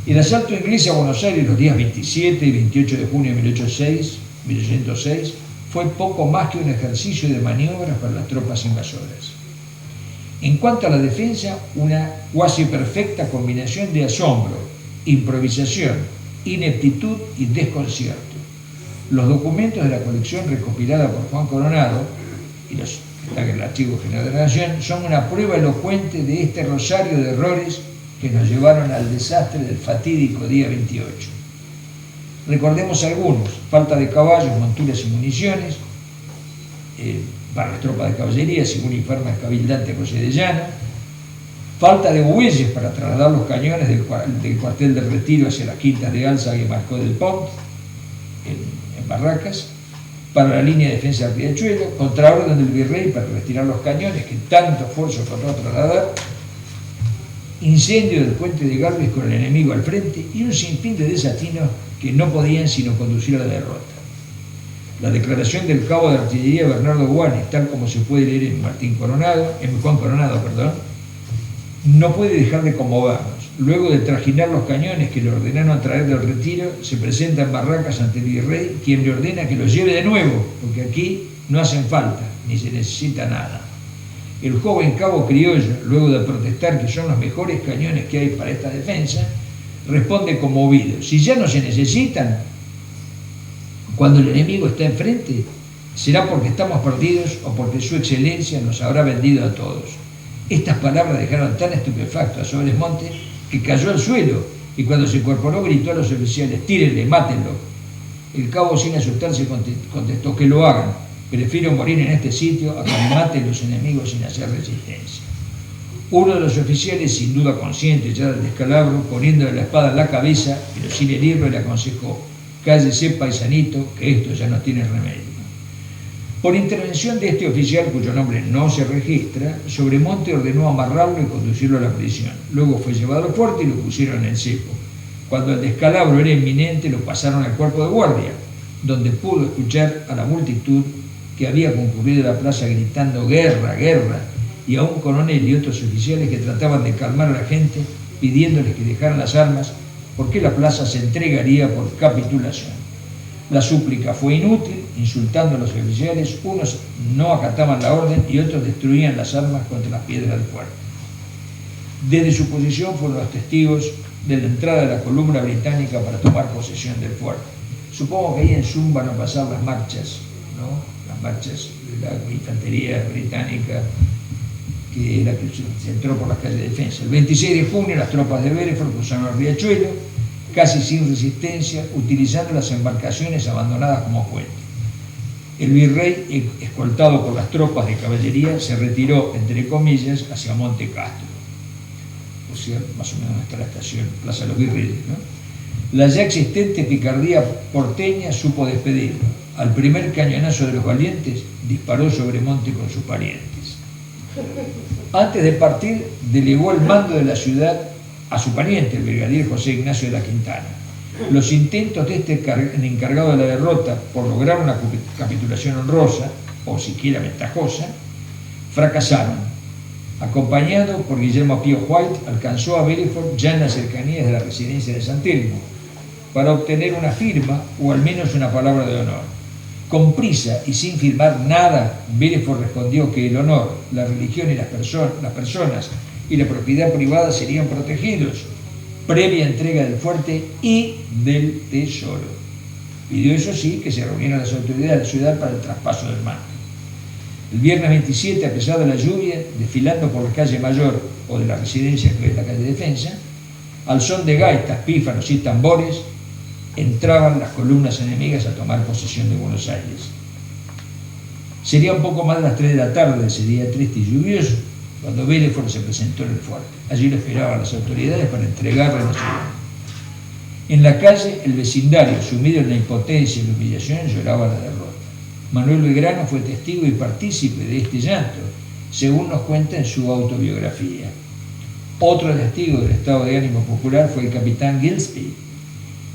El asalto inglés a Buenos Aires los días 27 y 28 de junio de 1806 fue poco más que un ejercicio de maniobras para las tropas invasoras. En cuanto a la defensa, una cuasi perfecta combinación de asombro, improvisación, ineptitud y desconcierto. Los documentos de la colección recopilada por Juan Coronado y los que están en el Archivo General de la Nación son una prueba elocuente de este rosario de errores que nos llevaron al desastre del fatídico día 28. Recordemos algunos: falta de caballos, monturas y municiones para las tropas de caballería, según informa el cabildante José de Llano; falta de bueyes para trasladar los cañones del cuartel del Retiro hacia las quintas de Alza y Marcó del Pont, en Barracas; para la línea de defensa del Riachuelo; contraorden del virrey para retirar los cañones que tanto esfuerzo costó trasladar; incendio del puente de Galvez con el enemigo al frente, y un sinfín de desatinos que no podían sino conducir a la derrota. La declaración del cabo de artillería Bernardo Guanes, tal como se puede leer en Juan Coronado, no puede dejar de conmovernos. Luego de trajinar los cañones que le ordenaron traer del Retiro, se presenta en Barracas ante el virrey, quien le ordena que los lleve de nuevo, porque aquí no hacen falta, ni se necesita nada. El joven cabo criollo, luego de protestar que son los mejores cañones que hay para esta defensa, responde conmovido: si ya no se necesitan, cuando el enemigo está enfrente, será porque estamos perdidos o porque su excelencia nos habrá vendido a todos. Estas palabras dejaron tan estupefacto a Sobremonte que cayó al suelo, y cuando se incorporó gritó a los oficiales: tírenle, mátenlo. El cabo, sin asustarse, contestó: que lo hagan, prefiero morir en este sitio a que me maten los enemigos sin hacer resistencia. Uno de los oficiales, sin duda consciente ya del descalabro, poniéndole la espada en la cabeza, pero sin herirlo, le aconsejó: cállese, paisanito, que esto ya no tiene remedio. Por intervención de este oficial, cuyo nombre no se registra, Sobremonte ordenó amarrarlo y conducirlo a la prisión. Luego fue llevado al fuerte y lo pusieron en el cepo. Cuando el descalabro era inminente, lo pasaron al cuerpo de guardia, donde pudo escuchar a la multitud que había concurrido a la plaza gritando guerra, guerra, y a un coronel y otros oficiales que trataban de calmar a la gente, pidiéndoles que dejaran las armas, porque la plaza se entregaría por capitulación. La súplica fue inútil, insultando a los oficiales, unos no acataban la orden y otros destruían las armas contra las piedras del fuerte. Desde su posición fueron los testigos de la entrada de la columna británica para tomar posesión del fuerte. Supongo que ahí en Zoom van a pasar las marchas, ¿no? Las marchas de la infantería británica, que era que se entró por las calles de defensa. El 26 de junio las tropas de Belfort cruzaron el Riachuelo, casi sin resistencia, utilizando las embarcaciones abandonadas como puente. El virrey, escoltado por las tropas de caballería, se retiró, entre comillas, hacia Monte Castro. O sea, más o menos hasta la estación Plaza de los Virreyes, ¿no? La ya existente picardía porteña supo despedirlo. Al primer cañonazo de los valientes, disparó Sobremonte con sus parientes. Antes de partir, delegó el mando de la ciudad a su pariente, el brigadier José Ignacio de la Quintana. Los intentos de este encargado de la derrota por lograr una capitulación honrosa, o siquiera ventajosa, fracasaron. Acompañado por Guillermo Pío White, alcanzó a Belfort ya en las cercanías de la residencia de San Telmo, para obtener una firma o al menos una palabra de honor. Con prisa y sin firmar nada, Belfort respondió que el honor, la religión y las personas y la propiedad privada serían protegidos, previa entrega del fuerte y del tesoro. Pidió, eso sí, que se reunieran las autoridades de la ciudad para el traspaso del mando. El viernes 27, a pesar de la lluvia, desfilando por la calle Mayor o de la residencia, que es la calle Defensa, al son de gaitas, pífanos y tambores, entraban las columnas enemigas a tomar posesión de Buenos Aires. Sería un poco más de las 3 de la tarde de ese día triste y lluvioso, cuando Belfort se presentó en el fuerte. Allí lo esperaban las autoridades para entregarle la ciudad. En la calle, el vecindario, sumido en la impotencia y la humillación, lloraba la derrota. Manuel Belgrano fue testigo y partícipe de este llanto, según nos cuenta en su autobiografía. Otro testigo del estado de ánimo popular fue el capitán Gillespie.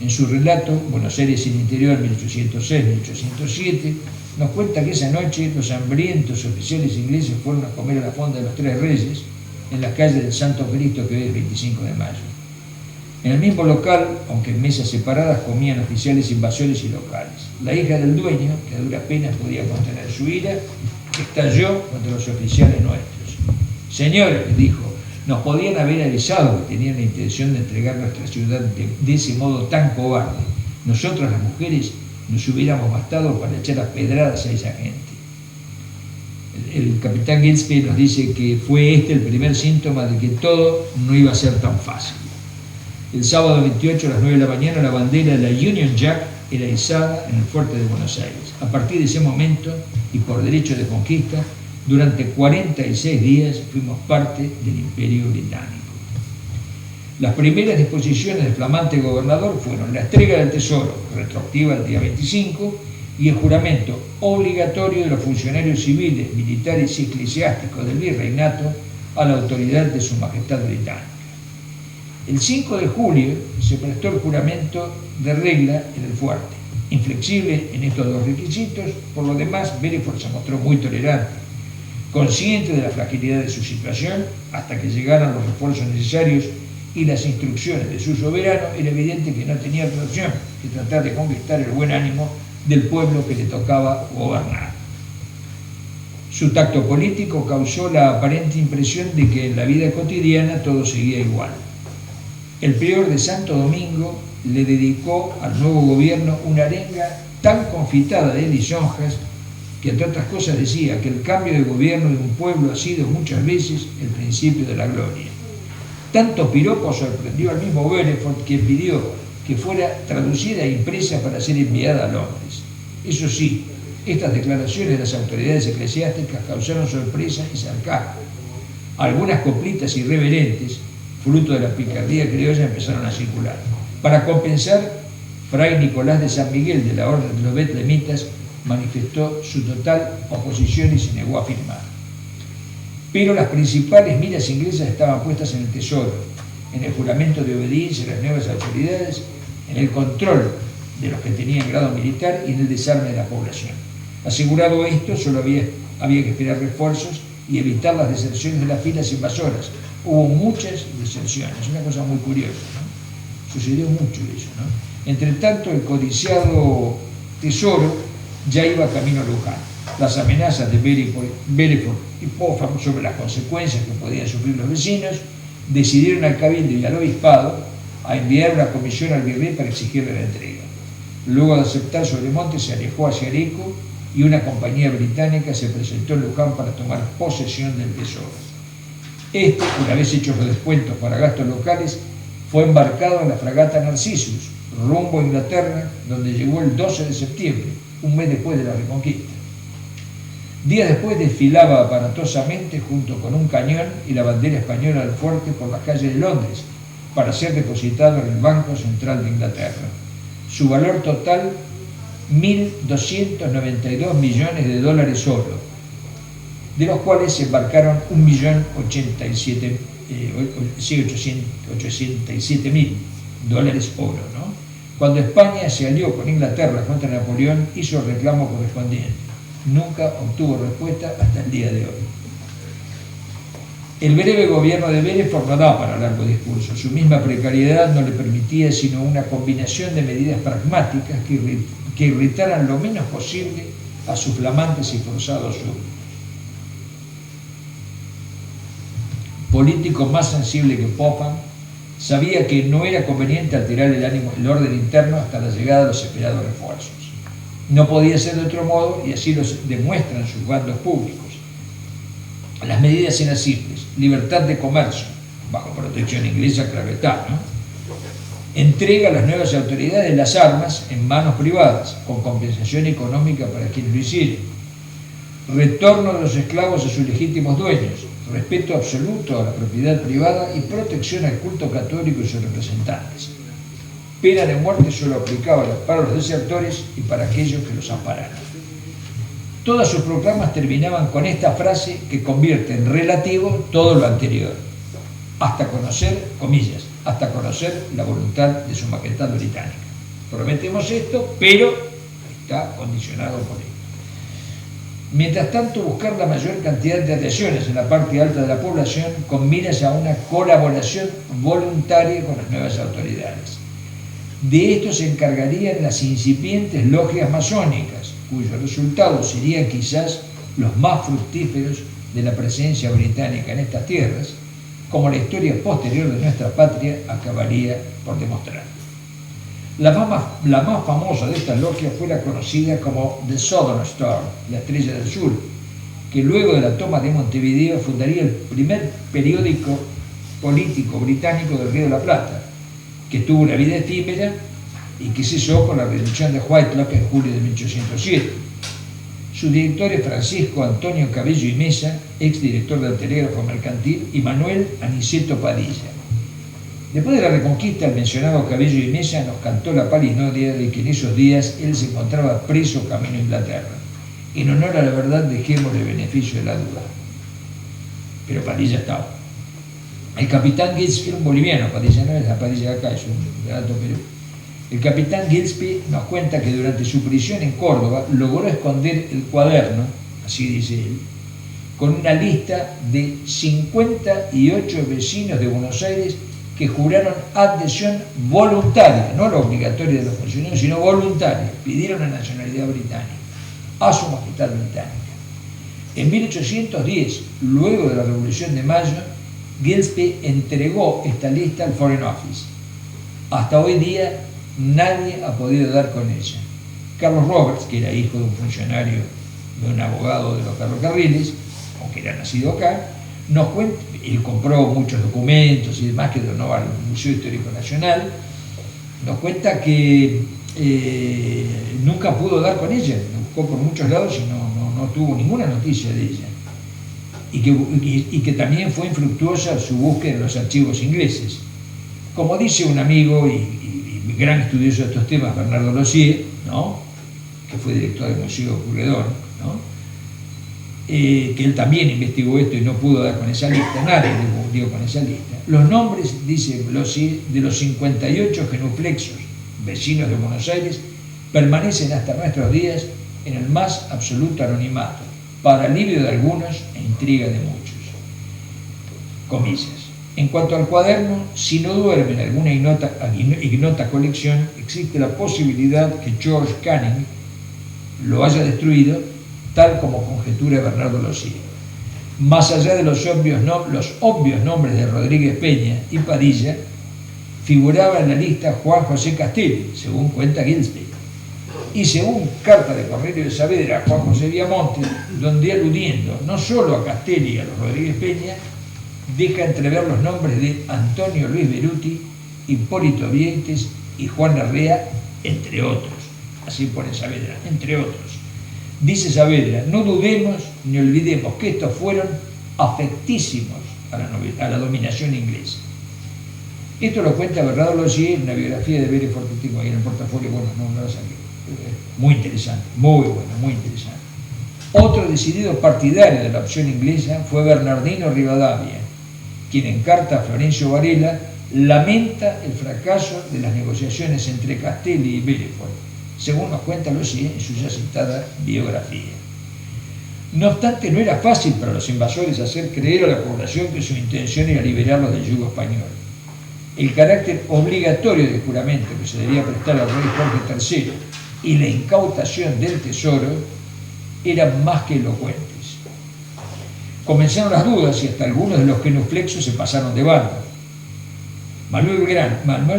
En su relato, Buenos Aires y el interior, 1806-1807, nos cuenta que esa noche los hambrientos oficiales ingleses fueron a comer a la fonda de los Tres Reyes, en la calle del Santo Cristo, que hoy es 25 de mayo. En el mismo local, aunque en mesas separadas, comían oficiales invasores y locales. La hija del dueño, que a duras penas podía contener su ira, estalló contra los oficiales nuestros. Señores, les dijo, nos podían haber avisado que tenían la intención de entregar nuestra ciudad de ese modo tan cobarde. Nosotras, las mujeres, nos hubiéramos bastado para echar las pedradas a esa gente. El capitán Gillespie nos dice que fue este el primer síntoma de que todo no iba a ser tan fácil. El sábado 28 a las 9 de la mañana la bandera de la Union Jack era izada en el fuerte de Buenos Aires. A partir de ese momento, y por derecho de conquista, durante 46 días fuimos parte del Imperio Británico. Las primeras disposiciones del flamante gobernador fueron la entrega del tesoro, retroactiva al día 25, y el juramento obligatorio de los funcionarios civiles, militares y eclesiásticos del virreinato a la autoridad de su majestad británica. El 5 de julio se prestó el juramento de regla en el fuerte. Inflexible en estos dos requisitos, por lo demás, Belfort se mostró muy tolerante, consciente de la fragilidad de su situación. Hasta que llegaran los refuerzos necesarios y las instrucciones de su soberano, era evidente que no tenía otra opción que tratar de conquistar el buen ánimo del pueblo que le tocaba gobernar. Su tacto político causó la aparente impresión de que en la vida cotidiana todo seguía igual. El prior de Santo Domingo le dedicó al nuevo gobierno una arenga tan confitada de lisonjas que, entre otras cosas, decía que el cambio de gobierno de un pueblo ha sido muchas veces el principio de la gloria. Tanto piropo sorprendió al mismo Belfort, que pidió que fuera traducida e impresa para ser enviada a Londres. Eso sí, estas declaraciones de las autoridades eclesiásticas causaron sorpresa y sarcasmo. Algunas coplitas irreverentes, fruto de la picardía criolla, empezaron a circular. Para compensar, Fray Nicolás de San Miguel, de la Orden de los Betlemitas, manifestó su total oposición y se negó a firmar. Pero las principales miras inglesas estaban puestas en el tesoro, en el juramento de obediencia a las nuevas autoridades, en el control de los que tenían grado militar y en el desarme de la población. Asegurado esto, solo había que esperar refuerzos y evitar las deserciones de las filas invasoras. Hubo muchas deserciones, una cosa muy curiosa, ¿no? Sucedió mucho eso, ¿no? Entre tanto, el codiciado tesoro ya iba camino a Luján. Las amenazas de Belfort y Popham sobre las consecuencias que podían sufrir los vecinos decidieron al cabildo y al obispado a enviar una comisión al virrey para exigirle la entrega. Luego de aceptar Sobremonte, se alejó hacia Areco y una compañía británica se presentó en Luján para tomar posesión del tesoro. Este, una vez hechos los descuentos para gastos locales, fue embarcado en la fragata Narcissus, rumbo a Inglaterra, donde llegó el 12 de septiembre, un mes después de la Reconquista. Días después desfilaba aparatosamente junto con un cañón y la bandera española del fuerte por las calles de Londres para ser depositado en el Banco Central de Inglaterra. Su valor total, 1.292 millones de dólares oro, de los cuales se embarcaron 1.807.000 dólares oro, ¿no? Cuando España se alió con Inglaterra contra Napoleón, hizo el reclamo correspondiente. Nunca obtuvo respuesta hasta el día de hoy. El breve gobierno de Belfort no daba para largo discurso. Su misma precariedad no le permitía sino una combinación de medidas pragmáticas que irritaran lo menos posible a sus flamantes y forzados súbditos. Político más sensible que Popham, sabía que no era conveniente alterar el orden interno hasta la llegada de los esperados refuerzos. No podía ser de otro modo, y así lo demuestran sus bandos públicos. Las medidas eran simples: libertad de comercio, bajo protección inglesa, claro está, ¿no? Entrega a las nuevas autoridades las armas en manos privadas, con compensación económica para quienes lo hicieran. Retorno de los esclavos a sus legítimos dueños, respeto absoluto a la propiedad privada y protección al culto católico y sus representantes. Pena de muerte solo aplicaba para los desertores y para aquellos que los ampararan. Todas sus proclamas terminaban con esta frase que convierte en relativo todo lo anterior: hasta conocer, comillas, hasta conocer la voluntad de su majestad británica. Prometemos esto, pero está condicionado por esto. Mientras tanto, buscar la mayor cantidad de adhesiones en la parte alta de la población con miras a una colaboración voluntaria con las nuevas autoridades. De esto se encargarían las incipientes logias masónicas, cuyos resultados serían quizás los más fructíferos de la presencia británica en estas tierras, como la historia posterior de nuestra patria acabaría por demostrar. La más famosa de estas logias fue la conocida como The Southern Star, la Estrella del Sur, que luego de la toma de Montevideo fundaría el primer periódico político británico del Río de la Plata, que tuvo una vida efímera y que cesó con la reducción de Whitelocke en julio de 1807. Su director es Francisco Antonio Cabello y Mesa, exdirector del Telégrafo Mercantil, y Manuel Aniceto Padilla. Después de la Reconquista, el mencionado Cabello y Mesa nos cantó la palinodia de que en esos días él se encontraba preso camino a Inglaterra. En honor a la verdad, dejemos el beneficio de la duda. Pero Padilla estaba. El capitán Gillespie, un boliviano, Padilla no es la Padilla de acá, es un de Alto Perú. El capitán Gillespie nos cuenta que durante su prisión en Córdoba logró esconder el cuaderno, así dice él, con una lista de 58 vecinos de Buenos Aires que juraron adhesión voluntaria, no la obligatoria de los funcionarios, sino voluntaria, pidieron la nacionalidad británica, a su majestad británica. En 1810, luego de la Revolución de Mayo, Gillespie entregó esta lista al Foreign Office. Hasta hoy día nadie ha podido dar con ella. Carlos Roberts, que era hijo de un funcionario, de un abogado de los ferrocarriles, aunque era nacido acá, nos cuenta, él compró muchos documentos y demás que donó al Museo Histórico Nacional, nos cuenta que nunca pudo dar con ella, buscó por muchos lados y no tuvo ninguna noticia de ella. Y que también fue infructuosa su búsqueda en los archivos ingleses. Como dice un amigo y gran estudioso de estos temas, Bernardo Lossier, ¿no?, que fue director del Museo Purredón, ¿no?, que él también investigó esto y no pudo dar con esa lista, nadie le dio con esa lista. Los nombres, dice Lossier, de los 58 genuflexos vecinos de Buenos Aires permanecen hasta nuestros días en el más absoluto anonimato, para alivio de algunos e intriga de muchos. Comillas. En cuanto al cuaderno, si no duerme en alguna ignota colección, existe la posibilidad que George Canning lo haya destruido, tal como conjetura Bernardo Lossier. Más allá de los obvios nombres de Rodríguez Peña y Padilla, figuraba en la lista Juan José Castelli, según cuenta Gillespie, y según carta de Cornelio de Saavedra a Juan José Viamonte, donde aludiendo no solo a Castelli y a los Rodríguez Peña, deja entrever los nombres de Antonio Luis Beruti, Hipólito Vieites y Juan Larrea, entre otros. Así pone Saavedra, entre otros. Dice Saavedra, no dudemos ni olvidemos que estos fueron afectísimos a la dominación inglesa. Esto lo cuenta Bernardo Lossier en una biografía de Belefort que tengo ahí en el portafolio, bueno, no la saqué. Muy interesante, muy bueno, muy interesante. Otro decidido partidario de la opción inglesa fue Bernardino Rivadavia, quien en carta a Florencio Varela lamenta el fracaso de las negociaciones entre Castelli y Belefort, según nos cuenta Lossier en su ya citada biografía. No obstante, no era fácil para los invasores hacer creer a la población que su intención era liberarlos del yugo español. El carácter obligatorio del juramento que se debía prestar al rey Jorge III y la incautación del tesoro eran más que elocuentes. Comenzaron las dudas y hasta algunos de los genuflexos se pasaron de bando. Manuel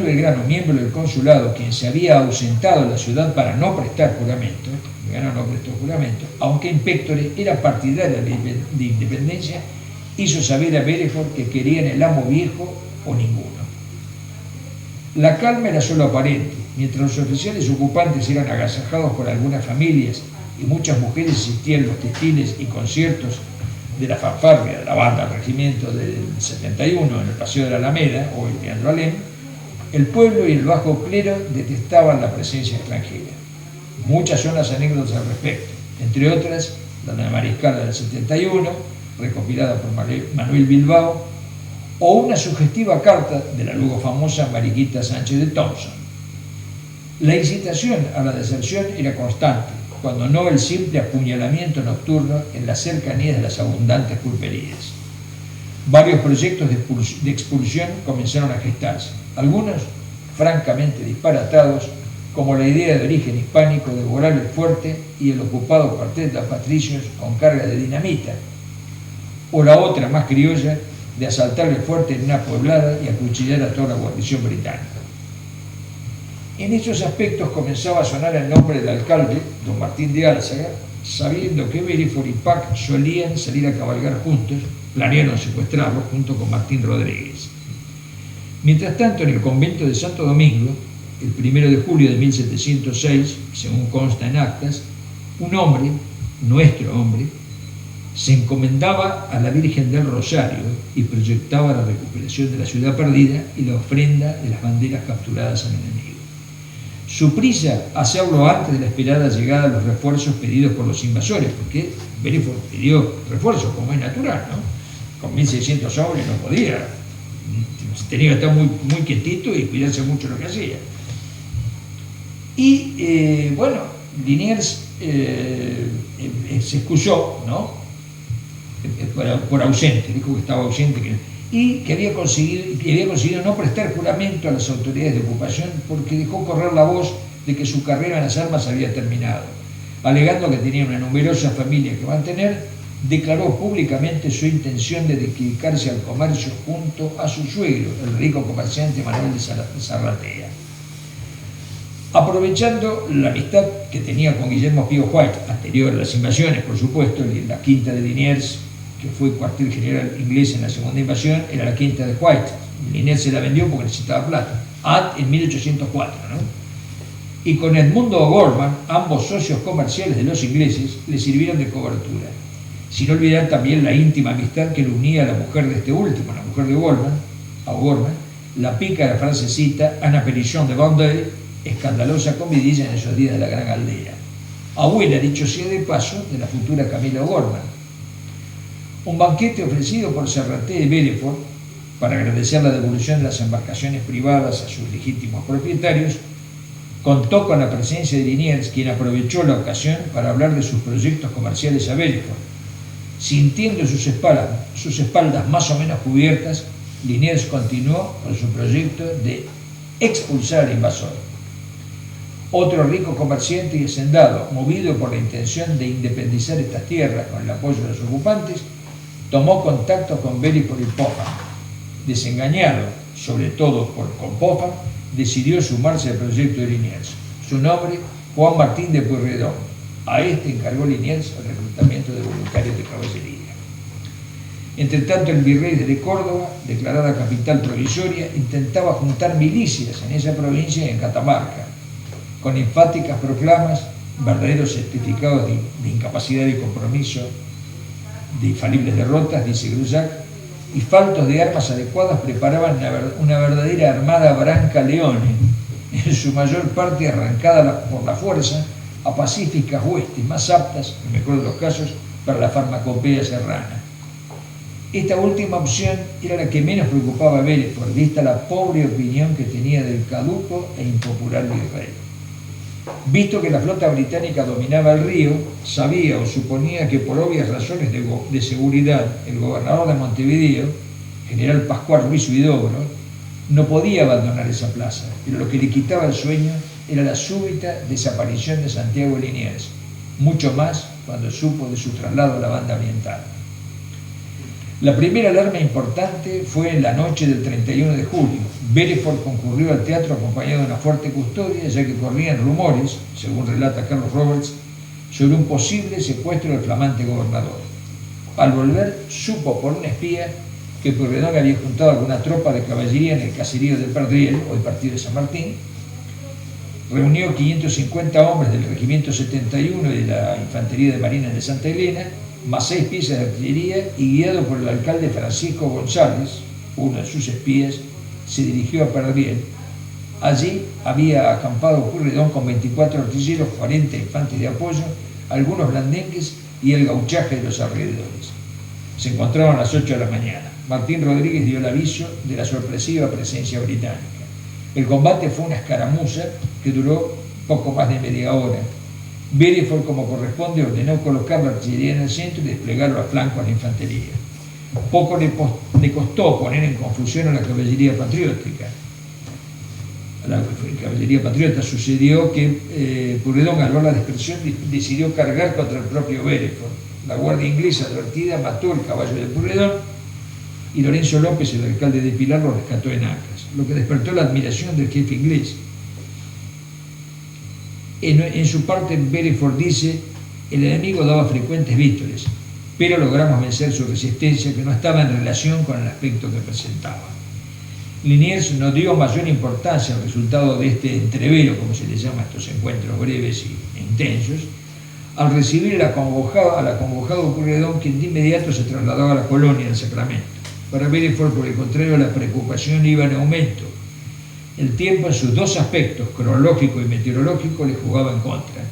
Belgrano, miembro del consulado, quien se había ausentado de la ciudad para no prestar juramento, Belgrano no prestó juramento, aunque in pectore era partidario de independencia, hizo saber a Belefort que querían el amo viejo o ninguno. La calma era solo aparente. Mientras los oficiales ocupantes eran agasajados por algunas familias y muchas mujeres asistían a los desfiles y conciertos de la fanfarria de la banda del regimiento del 71 en el Paseo de la Alameda o el Teatro Alem, el pueblo y el bajo clero detestaban la presencia extranjera. Muchas son las anécdotas al respecto, entre otras la de la Mariscala del 71, recopilada por Manuel Bilbao, o una sugestiva carta de la luego famosa Mariquita Sánchez de Thompson. La incitación a la deserción era constante, cuando no el simple apuñalamiento nocturno en las cercanías de las abundantes pulperías. Varios proyectos de expulsión comenzaron a gestarse, algunos francamente disparatados, como la idea de origen hispánico de volar el fuerte y el ocupado cuartel de patricios con carga de dinamita, o la otra más criolla de asaltar el fuerte en una poblada y acuchillar a toda la guarnición británica. En esos aspectos comenzaba a sonar el nombre del alcalde, don Martín de Álzaga, sabiendo que Belefort y Pac solían salir a cabalgar juntos, planearon secuestrarlo junto con Martín Rodríguez. Mientras tanto, en el convento de Santo Domingo, el 1 de julio de 1706, según consta en actas, un hombre, nuestro hombre, se encomendaba a la Virgen del Rosario y proyectaba la recuperación de la ciudad perdida y la ofrenda de las banderas capturadas al enemigo. Su prisa hacerlo antes de la esperada llegada de los refuerzos pedidos por los invasores, porque Belfort pidió refuerzos, como es natural, ¿no? Con 1.600 hombres no podía, tenía que estar muy quietito y cuidarse mucho lo que hacía. Y bueno, Liniers se excusó, ¿no? Por ausente, dijo que estaba ausente y que había conseguido no prestar juramento a las autoridades de ocupación porque dejó correr la voz de que su carrera en las armas había terminado. Alegando que tenía una numerosa familia que mantener, declaró públicamente su intención de dedicarse al comercio junto a su suegro, el rico comerciante Manuel de Zarratea. Aprovechando la amistad que tenía con Guillermo Pío White, anterior a las invasiones, por supuesto, la quinta de Liniers, que fue cuartel general inglés en la segunda invasión, era la quinta de White. Liniers se la vendió porque necesitaba plata, en 1804, ¿no? Y con Edmundo O'Gorman, ambos socios comerciales de los ingleses, le sirvieron de cobertura. Sin olvidar también la íntima amistad que le unía a la mujer de este último, la mujer de O'Gorman, la pícara francesita Ana Perichon de Vendée, escandalosa comidilla en esos días de la Gran Aldea. Abuela, dicho sea de paso, de la futura Camila O'Gorman. Un banquete ofrecido por Zarratea y Belfort para agradecer la devolución de las embarcaciones privadas a sus legítimos propietarios, contó con la presencia de Liniers, quien aprovechó la ocasión para hablar de sus proyectos comerciales a Belfort. Sintiendo sus espaldas más o menos cubiertas, Liniers continuó con su proyecto de expulsar al invasor. Otro rico comerciante y hacendado, movido por la intención de independizar estas tierras con el apoyo de los ocupantes, tomó contacto con Belfort y Popham. Desengañado, sobre todo con Popham, decidió sumarse al proyecto de Liniers. Su nombre, Juan Martín de Pueyrredón. A este encargó Liniers el reclutamiento de voluntarios de caballería. Entre tanto, el virrey de Córdoba, declarada capital provisoria, intentaba juntar milicias en esa provincia y en Catamarca, con enfáticas proclamas, verdaderos certificados de incapacidad y compromiso, de infalibles derrotas, dice Grusac, y faltos de armas adecuadas preparaban una verdadera armada branca leone, en su mayor parte arrancada por la fuerza a pacíficas huestes más aptas, en el mejor de los casos, para la farmacopea serrana. Esta última opción era la que menos preocupaba a Belfort, vista la pobre opinión que tenía del caduco e impopular virrey. Visto que la flota británica dominaba el río, sabía o suponía que por obvias razones de seguridad el gobernador de Montevideo, general Pascual Ruiz Huidobro, no podía abandonar esa plaza, pero lo que le quitaba el sueño era la súbita desaparición de Santiago Liniers, mucho más cuando supo de su traslado a la banda oriental. La primera alarma importante fue en la noche del 31 de julio. Belfort concurrió al teatro acompañado de una fuerte custodia, ya que corrían rumores, según relata Carlos Roberts, sobre un posible secuestro del flamante gobernador. Al volver, supo por un espía que Pueyrredón había juntado alguna tropa de caballería en el caserío del Perdriel, hoy partido de San Martín, reunió 550 hombres del regimiento 71 y de la infantería de marina de Santa Elena, más 6 piezas de artillería, y guiado por el alcalde Francisco González, uno de sus espías, se dirigió a Perdriel. Allí había acampado Pueyrredón con 24 artilleros, 40 infantes de apoyo, algunos blandengues y el gauchaje de los alrededores. Se encontraban a las 8 de la mañana. Martín Rodríguez dio el aviso de la sorpresiva presencia británica. El combate fue una escaramuza que duró poco más de media hora. Belfort, como corresponde, ordenó colocar la artillería en el centro y desplegar los flancos a la infantería. Poco le costó poner en confusión a la caballería patriótica. A la caballería patriota sucedió que Pueyrredón, al ver la dispersión, decidió cargar contra el propio Belfort. La guardia inglesa, advertida, mató el caballo de Pueyrredón y Lorenzo López, el alcalde de Pilar, lo rescató en Acas, lo que despertó la admiración del jefe inglés. En su parte, Belfort dice: el enemigo daba frecuentes víctores, pero logramos vencer su resistencia, que no estaba en relación con el aspecto que presentaba. Liniers no dio mayor importancia al resultado de este entrevero, como se le llama a estos encuentros breves e intensos, al recibir al acongojado Pueyrredón, quien de inmediato se trasladó a la colonia del Sacramento. Para Belfort, por el contrario, la preocupación iba en aumento. El tiempo en sus dos aspectos, cronológico y meteorológico, le jugaba en contra.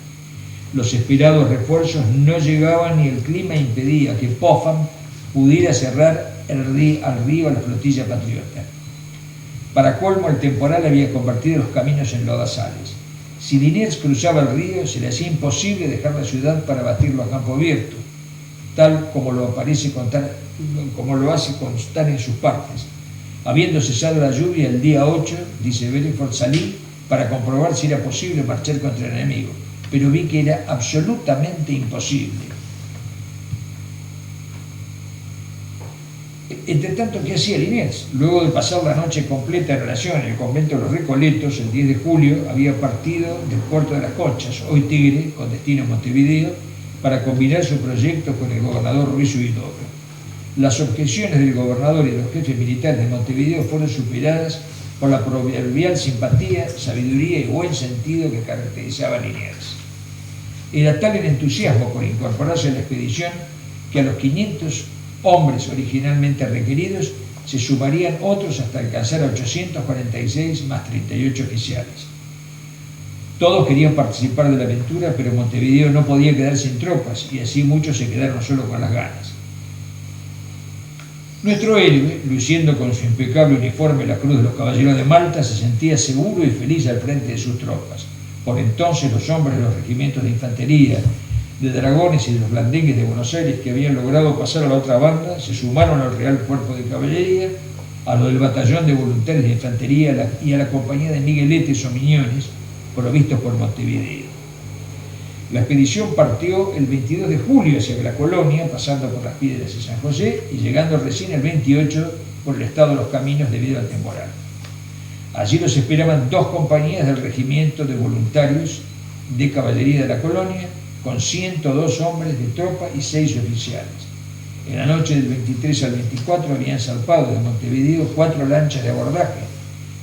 Los esperados refuerzos no llegaban y el clima impedía que Popham pudiera cerrar al río a la flotilla patriota. Para colmo, el temporal había convertido los caminos en lodazales. Si Liniers cruzaba el río, se le hacía imposible dejar la ciudad para batirlo a campo abierto, tal como lo hace constar en sus partes. Habiendo cesado la lluvia el día 8, dice Belfort, salí para comprobar si era posible marchar contra el enemigo, pero vi que era absolutamente imposible. Entre tanto, ¿qué hacía Liniers? Luego de pasar la noche completa en oración en el convento de los Recoletos, el 10 de julio había partido del puerto de las Conchas, hoy Tigre, con destino a Montevideo, para combinar su proyecto con el gobernador Ruiz Huidobro. Las objeciones del gobernador y de los jefes militares de Montevideo fueron superadas por la proverbial simpatía, sabiduría y buen sentido que caracterizaba a Liniers. Era tal el entusiasmo por incorporarse a la expedición que a los 500 hombres originalmente requeridos se sumarían otros hasta alcanzar a 846 más 38 oficiales. Todos querían participar de la aventura, pero Montevideo no podía quedar sin tropas y así muchos se quedaron solo con las ganas. Nuestro héroe, luciendo con su impecable uniforme la Cruz de los Caballeros de Malta, se sentía seguro y feliz al frente de sus tropas. Por entonces los hombres de los regimientos de infantería, de dragones y de los blandengues de Buenos Aires, que habían logrado pasar a la otra banda, se sumaron al Real Cuerpo de Caballería, a lo del Batallón de Voluntarios de Infantería y a la compañía de Migueletes o Miñones, provistos por Montevideo. La expedición partió el 22 de julio hacia la colonia, pasando por las Piedras de San José y llegando recién el 28 por el estado de los caminos debido al temporal. Allí los esperaban 2 compañías del Regimiento de Voluntarios de Caballería de la colonia, con 102 hombres de tropa y 6 oficiales. En la noche del 23 al 24 habían zarpado de Montevideo 4 lanchas de abordaje,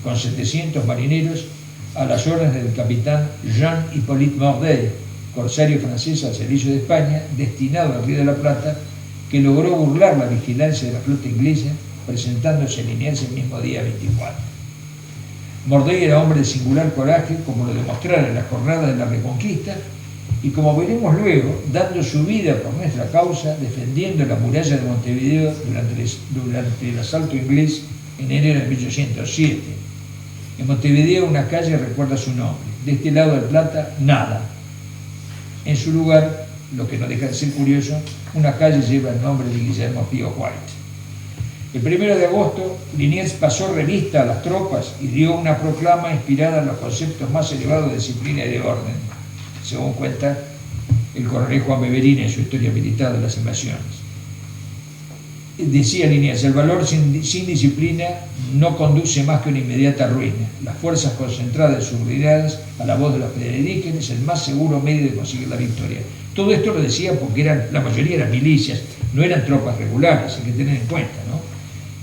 con 700 marineros, a las órdenes del capitán Jean-Hippolyte Mordet, corsario francés al servicio de España, destinado al Río de la Plata, que logró burlar la vigilancia de la flota inglesa, presentándose en Liniers el mismo día 24. Mordet era hombre de singular coraje, como lo demostrara en la jornada de la Reconquista, y como veremos luego, dando su vida por nuestra causa, defendiendo la muralla de Montevideo durante el asalto inglés en enero de 1807. En Montevideo una calle recuerda su nombre, de este lado del Plata, nada. En su lugar, lo que no deja de ser curioso, una calle lleva el nombre de Guillermo Pío White. El 1 de agosto, Liniers pasó revista a las tropas y dio una proclama inspirada en los conceptos más elevados de disciplina y de orden, según cuenta el coronel Juan Beverini en su historia militar de las invasiones. Decía Liniers, el valor sin disciplina no conduce más que una inmediata ruina. Las fuerzas concentradas y subordinadas a la voz de los predíquenes es el más seguro medio de conseguir la victoria. Todo esto lo decía porque la mayoría eran milicias, no eran tropas regulares, hay que tener en cuenta, ¿no?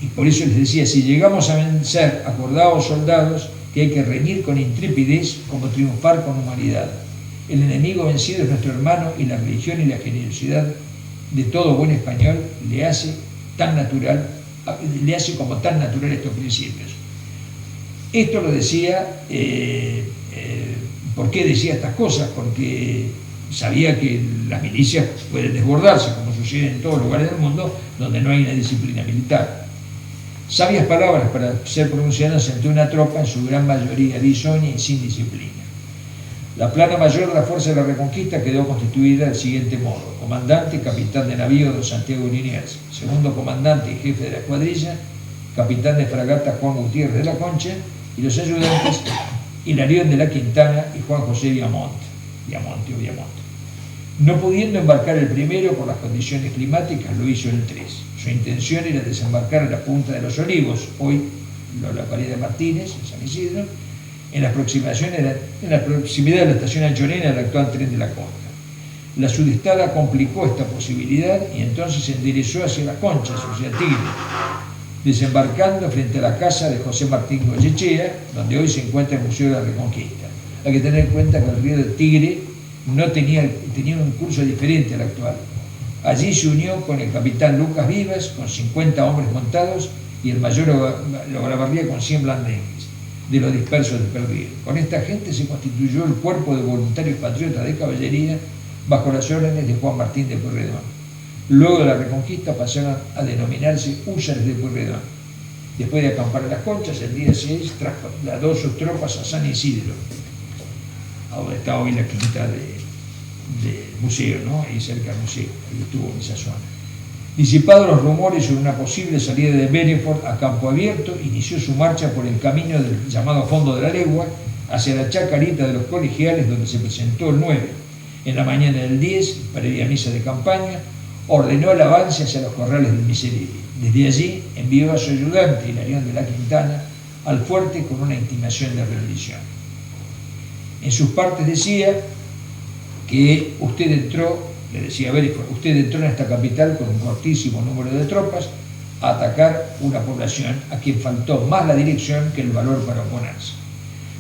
Y por eso les decía, si llegamos a vencer, acordaos soldados, que hay que reñir con intrepidez como triunfar con humanidad. El enemigo vencido es nuestro hermano y la religión y la generosidad de todo buen español le hace como tan natural estos principios. Esto lo decía, ¿por qué decía estas cosas? Porque sabía que las milicias pueden desbordarse, como sucede en todos los lugares del mundo donde no hay una disciplina militar. Sabias palabras para ser pronunciadas ante una tropa en su gran mayoría bisoña y sin disciplina. La plana mayor de la Fuerza de la Reconquista quedó constituida del siguiente modo: comandante, capitán de navío don Santiago Liniers; segundo comandante y jefe de la escuadrilla, capitán de fragata Juan Gutiérrez de la Concha; y los ayudantes, Hilarión de la Quintana y Juan José Viamonte. No pudiendo embarcar el primero por las condiciones climáticas, lo hizo el 3. Su intención era desembarcar en la Punta de los Olivos, hoy la localidad de Martínez, en San Isidro, en la proximidad de la estación Anchorena del actual Tren de la Costa. La sudestada complicó esta posibilidad y entonces se enderezó hacia las Conchas, o sea, Tigre. desembarcando frente a la casa de José Martín Goyechea, donde hoy se encuentra el Museo de la Reconquista. Hay que tener en cuenta que el río del Tigre tenía un curso diferente al actual. Allí se unió con el capitán Lucas Vivas, con 50 hombres montados, y el mayor Olavarría con 100 blandengues, de los dispersos del perdido. Con esta gente se constituyó el cuerpo de voluntarios patriotas de caballería bajo las órdenes de Juan Martín de Pueyrredón. Luego de la Reconquista pasaron a denominarse húsares de Pueyrredón. Después de acampar en las Conchas, el día 6 trasladó sus tropas a San Isidro, a donde está hoy la quinta del museo, ¿no? Ahí cerca del museo, ahí estuvo en esa zona. Disipados los rumores sobre una posible salida de Belfort a campo abierto, inició su marcha por el camino del llamado Fondo de la Legua, hacia la Chacarita de los Colegiales, donde se presentó el 9. En la mañana del 10, previa misa de campaña, ordenó el avance hacia los corrales del Miserere. Desde allí envió a su ayudante, Hilarión de la Quintana, al fuerte con una intimación de rendición. En sus partes decía que usted entró, le decía Belfort, usted entró en esta capital con un cortísimo número de tropas a atacar una población a quien faltó más la dirección que el valor para oponerse.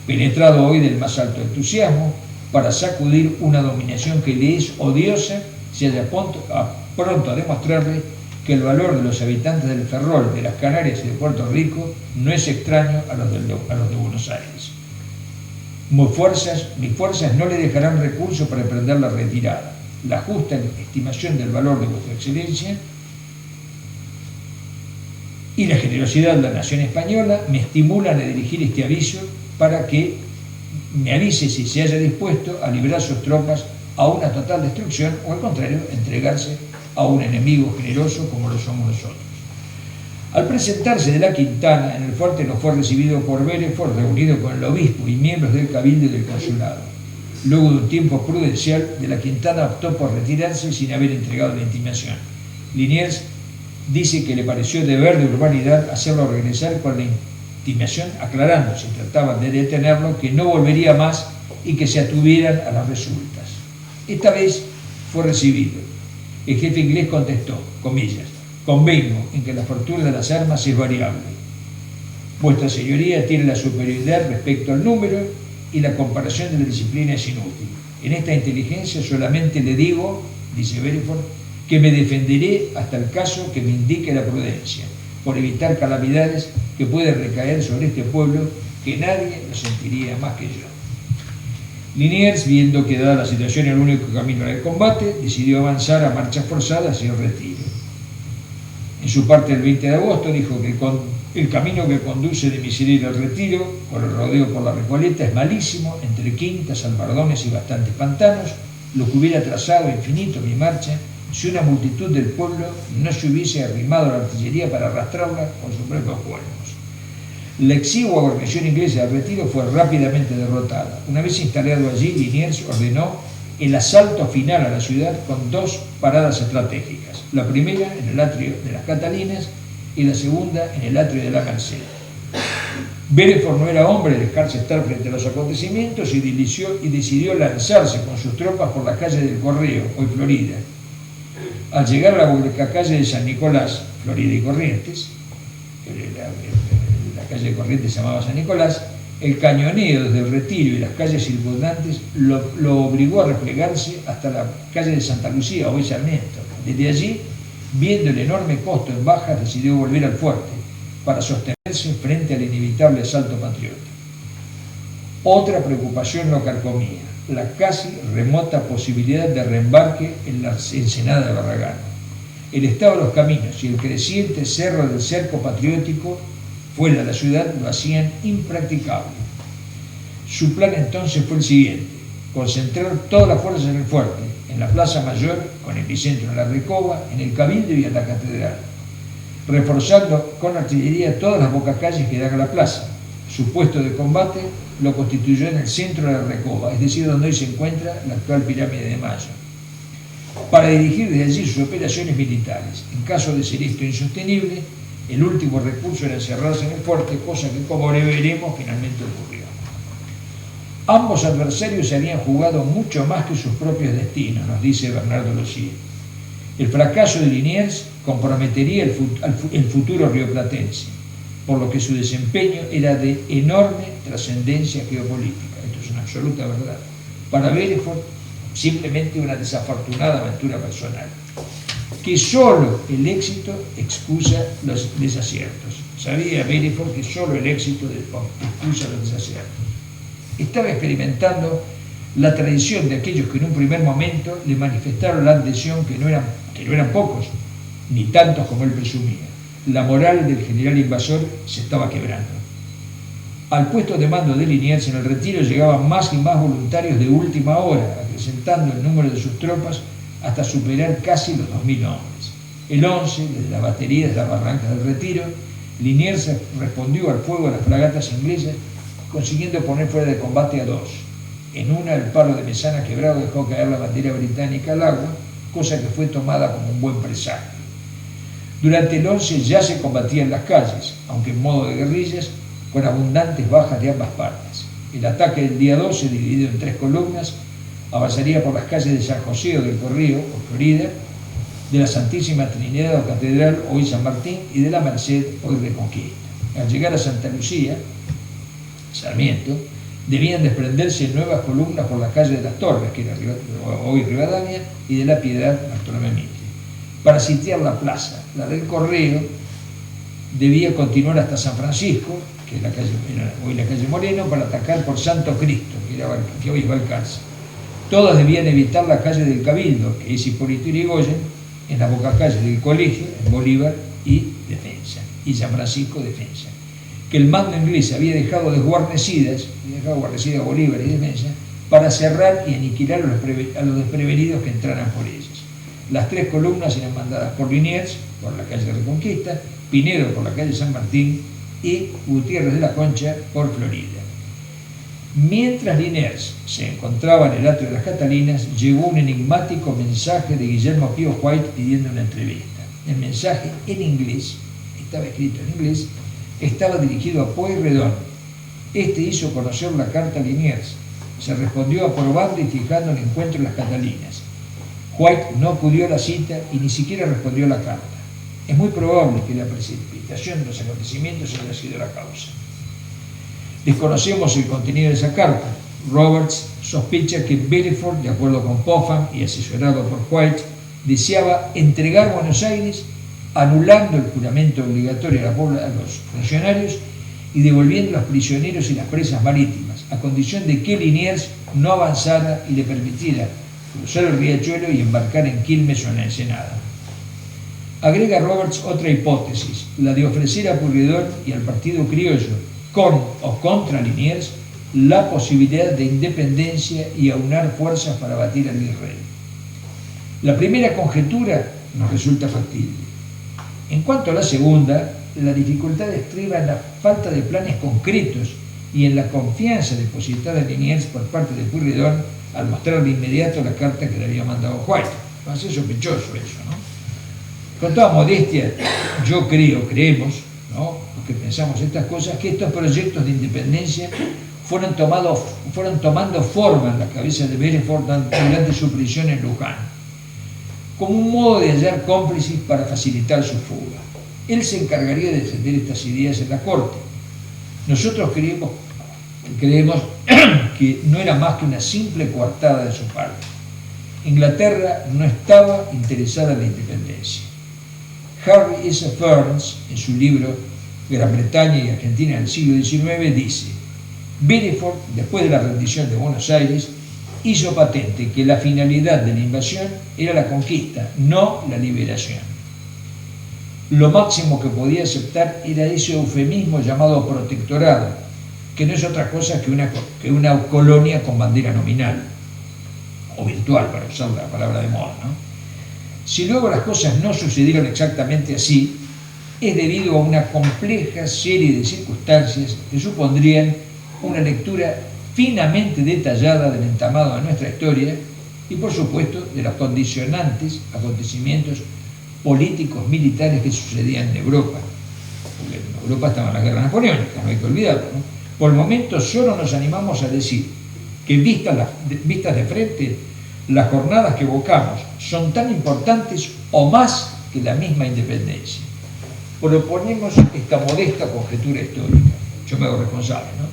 Penetrado hoy del más alto entusiasmo, para sacudir una dominación que le es odiosa, se halla pronto a demostrarle que el valor de los habitantes del Ferrol, de las Canarias y de Puerto Rico no es extraño a los de Buenos Aires. Mis fuerzas no le dejarán recursos para emprender la retirada. La justa estimación del valor de vuestra excelencia y la generosidad de la nación española me estimulan a dirigir este aviso para que me avise si se haya dispuesto a librar sus tropas a una total destrucción o al contrario, entregarse a un enemigo generoso como lo somos nosotros. Al presentarse de la Quintana en el fuerte no fue recibido por Belfort, reunido con el obispo y miembros del cabildo y del consulado. Luego de un tiempo prudencial, de la Quintana optó por retirarse sin haber entregado la intimación. Liniers dice que le pareció deber de urbanidad hacerlo regresar con la intimación, aclarando, si trataban de detenerlo, que no volvería más y que se atuvieran a las resultas. Esta vez fue recibido. El jefe inglés contestó, comillas, convengo en que la fortuna de las armas es variable. Vuestra señoría tiene la superioridad respecto al número y la comparación de la disciplina es inútil. En esta inteligencia solamente le digo, dice Belfort, que me defenderé hasta el caso que me indique la prudencia, por evitar calamidades que pueden recaer sobre este pueblo, que nadie lo sentiría más que yo. Liniers, viendo que dada la situación el único camino era el combate, decidió avanzar a marchas forzadas hacia el retiro. En su parte del 20 de agosto dijo que el camino que conduce de Miserere al retiro, con el rodeo por la Recoleta, es malísimo, entre quintas, albardones y bastantes pantanos, lo que hubiera trazado infinito mi marcha si una multitud del pueblo no se hubiese arrimado a la artillería para arrastrarla con sus propios cuernos. La exigua guarnición inglesa del retiro fue rápidamente derrotada. Una vez instalado allí, Liniers ordenó el asalto final a la ciudad con dos paradas estratégicas. La primera en el atrio de las Catalinas y la segunda en el atrio de la Merced. Belfort no era hombre de dejarse estar frente a los acontecimientos y decidió lanzarse con sus tropas por la calle del Correo, hoy Florida. Al llegar a la calle de San Nicolás, Florida y Corrientes, la calle de Corrientes se llamaba San Nicolás, el cañoneo desde el Retiro y las calles circundantes lo obligó a replegarse hasta la calle de Santa Lucía, hoy Sarmiento. Desde allí, viendo el enorme costo en bajas, decidió volver al fuerte para sostenerse frente al inevitable asalto patriota. Otra preocupación lo carcomía, la casi remota posibilidad de reembarque en la ensenada de Barragán. El estado de los caminos y el creciente cerro del cerco patriótico fuera de la ciudad lo hacían impracticable. Su plan entonces fue el siguiente: concentrar todas las fuerzas en el fuerte, en la Plaza Mayor, con epicentro en la Recoba, en el Cabildo y en la Catedral, reforzando con artillería todas las bocacalles que dan a la plaza. Su puesto de combate lo constituyó en el centro de la Recoba, es decir, donde hoy se encuentra la actual pirámide de Mayo, para dirigir desde allí sus operaciones militares. En caso de ser esto insostenible, el último recurso era encerrarse en el fuerte, cosa que, como veremos, finalmente ocurrió. Ambos adversarios se habían jugado mucho más que sus propios destinos, nos dice Bernardo Losier. El fracaso de Liniers comprometería el futuro rioplatense, por lo que su desempeño era de enorme trascendencia geopolítica. Esto es una absoluta verdad. Para Belfort, simplemente una desafortunada aventura personal, que solo el éxito excusa los desaciertos. Sabía Belfort que solo el éxito excusa los desaciertos. Estaba experimentando la traición de aquellos que en un primer momento le manifestaron la adhesión, que no eran pocos, ni tantos como él presumía. La moral del general invasor se estaba quebrando. Al puesto de mando de Liniers en el retiro llegaban más y más voluntarios de última hora, acrecentando el número de sus tropas hasta superar casi los 2000 hombres. El 11, desde la batería de las barrancas del retiro, Liniers respondió al fuego de las fragatas inglesas, consiguiendo poner fuera de combate a 2. En una, el palo de mesana quebrado dejó caer la bandera británica al agua, cosa que fue tomada como un buen presagio. Durante el 11 ya se combatía en las calles, aunque en modo de guerrillas, con abundantes bajas de ambas partes. El ataque del día 12, dividido en 3 columnas, avanzaría por las calles de San José o del Corrío, o Florida, de la Santísima Trinidad o Catedral, hoy San Martín, y de la Merced, hoy Reconquista. Al llegar a Santa Lucía, Sarmiento, debían desprenderse nuevas columnas por la calle de las Torres, que era hoy Rivadavia, y de la Piedad, Bartolomé Mitre, para sitiar la plaza. La del Correo debía continuar hasta San Francisco, que era hoy la calle Moreno, para atacar por Santo Cristo, que hoy es Balcarce. Todas debían evitar la calle del Cabildo, que es Hipólito Yrigoyen, en la boca calle del Colegio, en Bolívar y Defensa, y San Francisco, Defensa, que el mando inglés había dejado desguarnecidas, Bolívar y Defensa, para cerrar y aniquilar a los desprevenidos que entraran por ellas. Las 3 columnas eran mandadas por Liniers, por la calle Reconquista, Pinedo por la calle San Martín y Gutiérrez de la Concha por Florida. Mientras Liniers se encontraba en el atrio de las Catalinas, llegó un enigmático mensaje de Guillermo Pío White pidiendo una entrevista. El mensaje en inglés, estaba escrito en inglés, estaba dirigido a Pueyrredón. Este hizo conocer la carta a Liniers. Se respondió aprobando y fijando el encuentro en las Catalinas. White no acudió a la cita y ni siquiera respondió a la carta. Es muy probable que la precipitación de los acontecimientos haya sido la causa. Desconocemos el contenido de esa carta. Roberts sospecha que Belfort, de acuerdo con Popham y asesorado por White, deseaba entregar Buenos Aires, anulando el juramento obligatorio a los funcionarios y devolviendo a los prisioneros y las presas marítimas, a condición de que Liniers no avanzara y le permitiera cruzar el riachuelo y embarcar en Quilmes o en Ensenada. Agrega Roberts otra hipótesis, la de ofrecer a Pueyrredón y al partido criollo, con o contra Liniers, la posibilidad de independencia y aunar fuerzas para batir al virrey. La primera conjetura nos resulta factible. En cuanto a la segunda, la dificultad estriba en la falta de planes concretos y en la confianza depositada en Liniers por parte de Pueyrredón al mostrar de inmediato la carta que le había mandado White. Va a ser sospechoso eso, ¿no? Con toda modestia, creemos, ¿no?, los que pensamos estas cosas, que estos proyectos de independencia fueron tomando forma en la cabeza de Belfort durante su prisión en Luján, como un modo de hallar cómplices para facilitar su fuga. Él se encargaría de defender estas ideas en la corte. Nosotros creemos que no era más que una simple coartada de su parte. Inglaterra no estaba interesada en la independencia. Harry S. Ferns, en su libro Gran Bretaña y Argentina del siglo XIX, dice: Belfort, después de la rendición de Buenos Aires, hizo patente que la finalidad de la invasión era la conquista, no la liberación. Lo máximo que podía aceptar era ese eufemismo llamado protectorado, que no es otra cosa que una colonia con bandera nominal, o virtual, para usar la palabra de moda, ¿no? Si luego las cosas no sucedieron exactamente así, es debido a una compleja serie de circunstancias que supondrían una lectura finamente detallada del entramado de nuestra historia y, por supuesto, de los condicionantes acontecimientos políticos, militares que sucedían en Europa. Porque en Europa estaban las guerras napoleónicas, no hay que olvidarlo, ¿no? Por el momento solo nos animamos a decir que vistas de frente, las jornadas que evocamos son tan importantes o más que la misma independencia. Proponemos esta modesta conjetura histórica, yo me hago responsable, ¿no?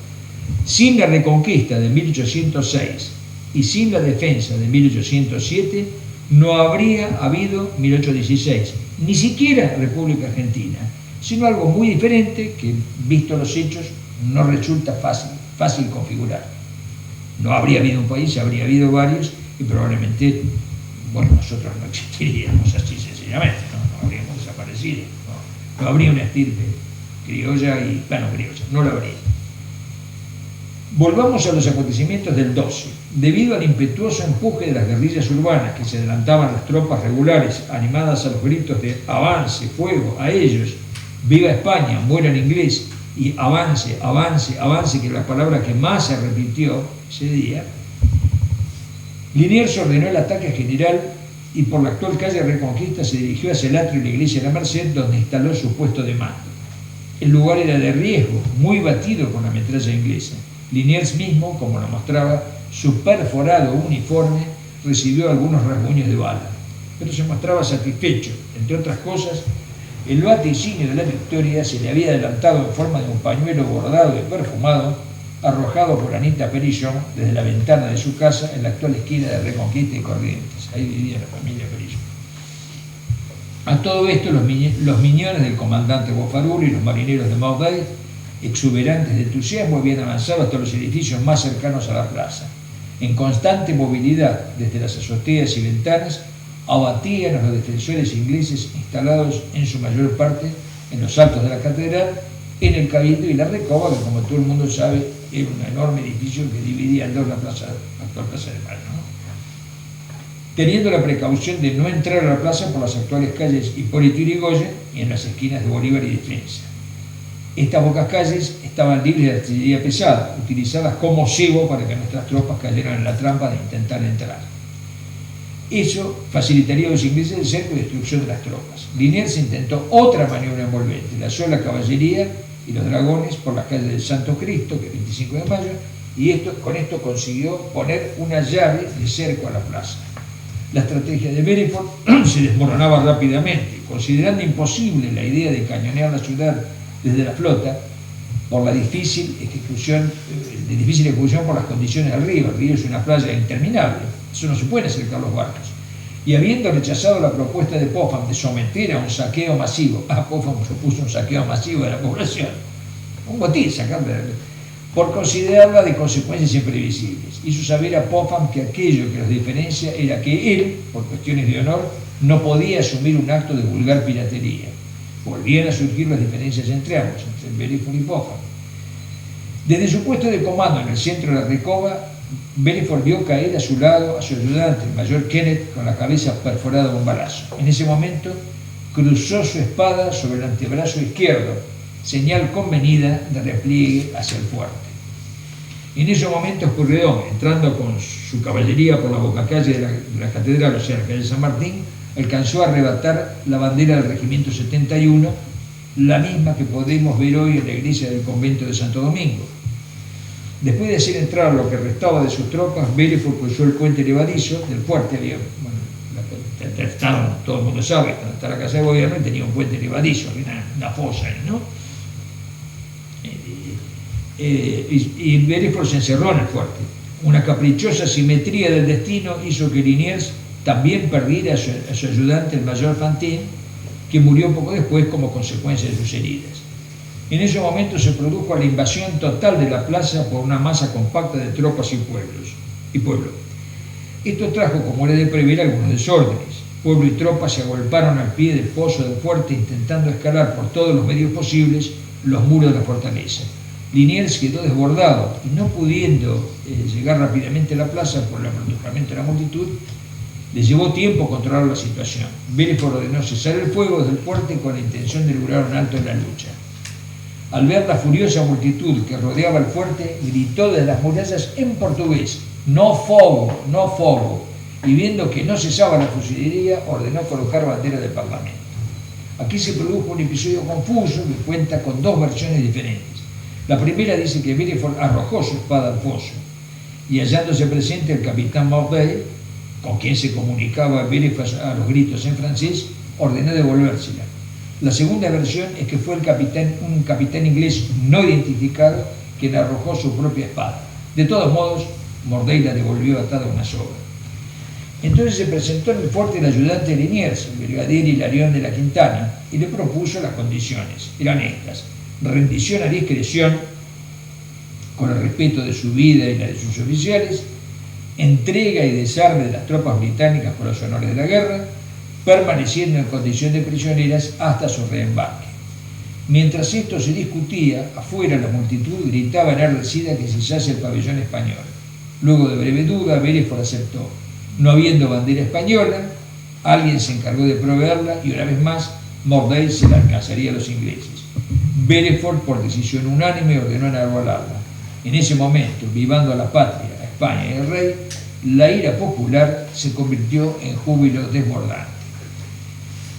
Sin la reconquista de 1806 y sin la defensa de 1807, no habría habido 1816, ni siquiera República Argentina, sino algo muy diferente que, visto los hechos, no resulta fácil configurar. No habría habido un país, habría habido varios, y probablemente, bueno, nosotros no existiríamos así sencillamente, no habríamos desaparecido, no habría una estirpe criolla y, bueno, criolla, no la habría. Volvamos a los acontecimientos del 12. Debido al impetuoso empuje de las guerrillas urbanas que se adelantaban a las tropas regulares, animadas a los gritos de avance, fuego, a ellos, viva España, muera el inglés, y avance, avance, avance, que es la palabra que más se repitió ese día, Liniers ordenó el ataque general y por la actual calle Reconquista se dirigió hacia el atrio de la iglesia de la Merced, donde instaló su puesto de mando. El lugar era de riesgo, muy batido con la metralla inglesa. Liniers mismo, como lo mostraba su perforado uniforme, recibió algunos rasguños de bala, pero se mostraba satisfecho. Entre otras cosas, el vaticinio de la victoria se le había adelantado en forma de un pañuelo bordado y perfumado, arrojado por Anita Perillón desde la ventana de su casa en la actual esquina de Reconquista y Corrientes. Ahí vivía la familia Perillón. A todo esto, los miñones del comandante Boffarul y los marineros de Maubeuge, exuberantes de entusiasmo, habían avanzado hasta los edificios más cercanos a la plaza. En constante movilidad desde las azoteas y ventanas, abatían a los defensores ingleses instalados en su mayor parte en los altos de la catedral, en el Cabildo y la Recoba, que como todo el mundo sabe era un enorme edificio que dividía en dos la actual Plaza de Mayo, ¿no? Teniendo la precaución de no entrar a la plaza por las actuales calles Hipólito Yrigoyen y en las esquinas de Bolívar y Defensa. Estas pocas calles estaban libres de artillería pesada, utilizadas como cebo para que nuestras tropas cayeran en la trampa de intentar entrar. Eso facilitaría a los ingleses el cerco y destrucción de las tropas. Liniers intentó otra maniobra envolvente, lanzó la caballería y los dragones por las calles del Santo Cristo, que es 25 de mayo, y con esto consiguió poner una llave de cerco a la plaza. La estrategia de Belfort se desmoronaba rápidamente, considerando imposible la idea de cañonear la ciudad desde la flota por la difícil ejecución por las condiciones del río. El río es una playa interminable, eso no se puede acercar los barcos. Y habiendo rechazado la propuesta de Popham de someter a un saqueo masivo, Popham propuso un saqueo masivo de la población, un botín, por considerarla de consecuencias imprevisibles. Hizo saber a Popham que aquello que los diferencia era que él, por cuestiones de honor, no podía asumir un acto de vulgar piratería. Volvían a surgir las diferencias entre ambos, entre Belfort y Popham. Desde su puesto de comando en el centro de la Recoba, Belfort vio caer a su lado a su ayudante, el mayor Kenneth, con la cabeza perforada de un balazo. En ese momento cruzó su espada sobre el antebrazo izquierdo, señal convenida de repliegue hacia el fuerte. En ese momento Pueyrredón, entrando con su caballería por la bocacalle de la catedral, o sea, la calle San Martín, alcanzó a arrebatar la bandera del regimiento 71, la misma que podemos ver hoy en la iglesia del convento de Santo Domingo. Después de hacer entrar lo que restaba de sus tropas, Belfort cruzó el puente levadizo del fuerte. Todo el mundo sabe, cuando está la casa de gobierno tenía un puente levadizo, había una fosa ahí, ¿no? Y Belfort se encerró en el fuerte. Una caprichosa simetría del destino hizo que Liniers también perdiera a su ayudante, el mayor Fantin, que murió poco después como consecuencia de sus heridas. En ese momento se produjo la invasión total de la plaza por una masa compacta de tropas y pueblo. Esto trajo, como era de prever, algunos desórdenes. Pueblo y tropas se agolparon al pie del foso del fuerte intentando escalar por todos los medios posibles los muros de la fortaleza. Liniers quedó desbordado y no pudiendo llegar rápidamente a la plaza por el apresuramiento de la multitud, le llevó tiempo controlar la situación. Belfort ordenó cesar el fuego desde el fuerte con la intención de lograr un alto en la lucha. Al ver la furiosa multitud que rodeaba el fuerte, gritó desde las murallas en portugués: "No fogo, no fogo", y viendo que no cesaba la fusilería, ordenó colocar bandera del Parlamento. Aquí se produjo un episodio confuso que cuenta con dos versiones diferentes. La primera dice que Belfort arrojó su espada al foso y, hallándose presente el capitán Maubeuge, con quien se comunicaba Bellefour a los gritos en francés, ordenó devolvérsela. La segunda versión es que fue un capitán inglés no identificado quien arrojó su propia espada. De todos modos, Mordey la devolvió atada a una soga. Entonces se presentó en el fuerte el ayudante de Liniers, el brigadier Hilarión de la Quintana, y le propuso las condiciones. Eran estas: rendición a discreción, con el respeto de su vida y la de sus oficiales, entrega y desarme de las tropas británicas por los honores de la guerra, permaneciendo en condición de prisioneras hasta su reembarque. Mientras esto se discutía, afuera la multitud gritaba enardecida que cesase el pabellón español. Luego de breve duda, Bellefour aceptó. No habiendo bandera española, alguien se encargó de proveerla y una vez más Mordey se la alcanzaría a los ingleses. Bellefour, por decisión unánime, ordenó enarbolarla. En ese momento, vivando a la patria, a España y al rey, la ira popular se convirtió en júbilo desbordante.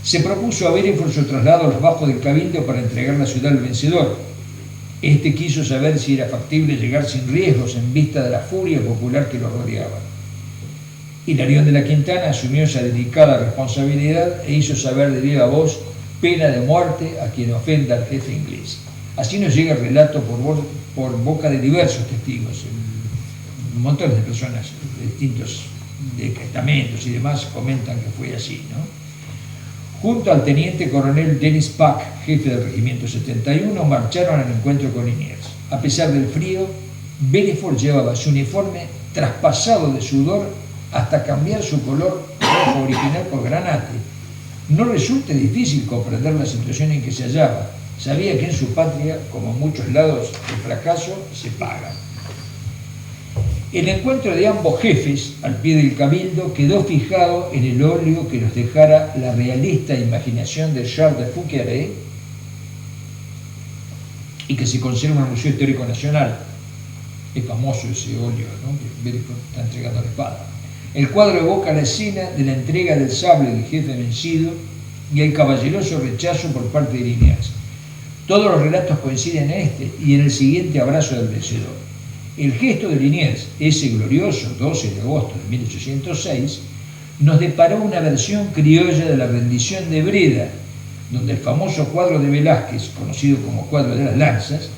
Se propuso a Bellefour su traslado a los bajos del Cabildo para entregar la ciudad al vencedor. Este quiso saber si era factible llegar sin riesgos en vista de la furia popular que lo rodeaba. Hilarión de la Quintana asumió esa delicada responsabilidad e hizo saber de viva voz pena de muerte a quien ofenda al jefe inglés. Así nos llega el relato por boca de diversos testigos. Montones de personas de distintos estamentos y demás comentan que fue así, ¿no? Junto al teniente coronel Dennis Pack, jefe del regimiento 71, marcharon al encuentro con Liniers. A pesar del frío, Bellefour llevaba su uniforme traspasado de sudor hasta cambiar su color rojo original por granate. No resulta difícil comprender la situación en que se hallaba. Sabía que en su patria, como en muchos lados, el fracaso se paga. El encuentro de ambos jefes, al pie del Cabildo, quedó fijado en el óleo que nos dejara la realista imaginación de Charles de Fouquier y que se conserva en el Museo Histórico Nacional. Es famoso ese óleo, ¿no?, que Bellefour está entregando la espada. El cuadro evoca la escena de la entrega del sable del jefe vencido y el caballeroso rechazo por parte de Liniers. Todos los relatos coinciden en este y en el siguiente abrazo del vencedor. El gesto de Liniers, ese glorioso 12 de agosto de 1806, nos deparó una versión criolla de la rendición de Breda, donde el famoso cuadro de Velázquez, conocido como cuadro de las lanzas,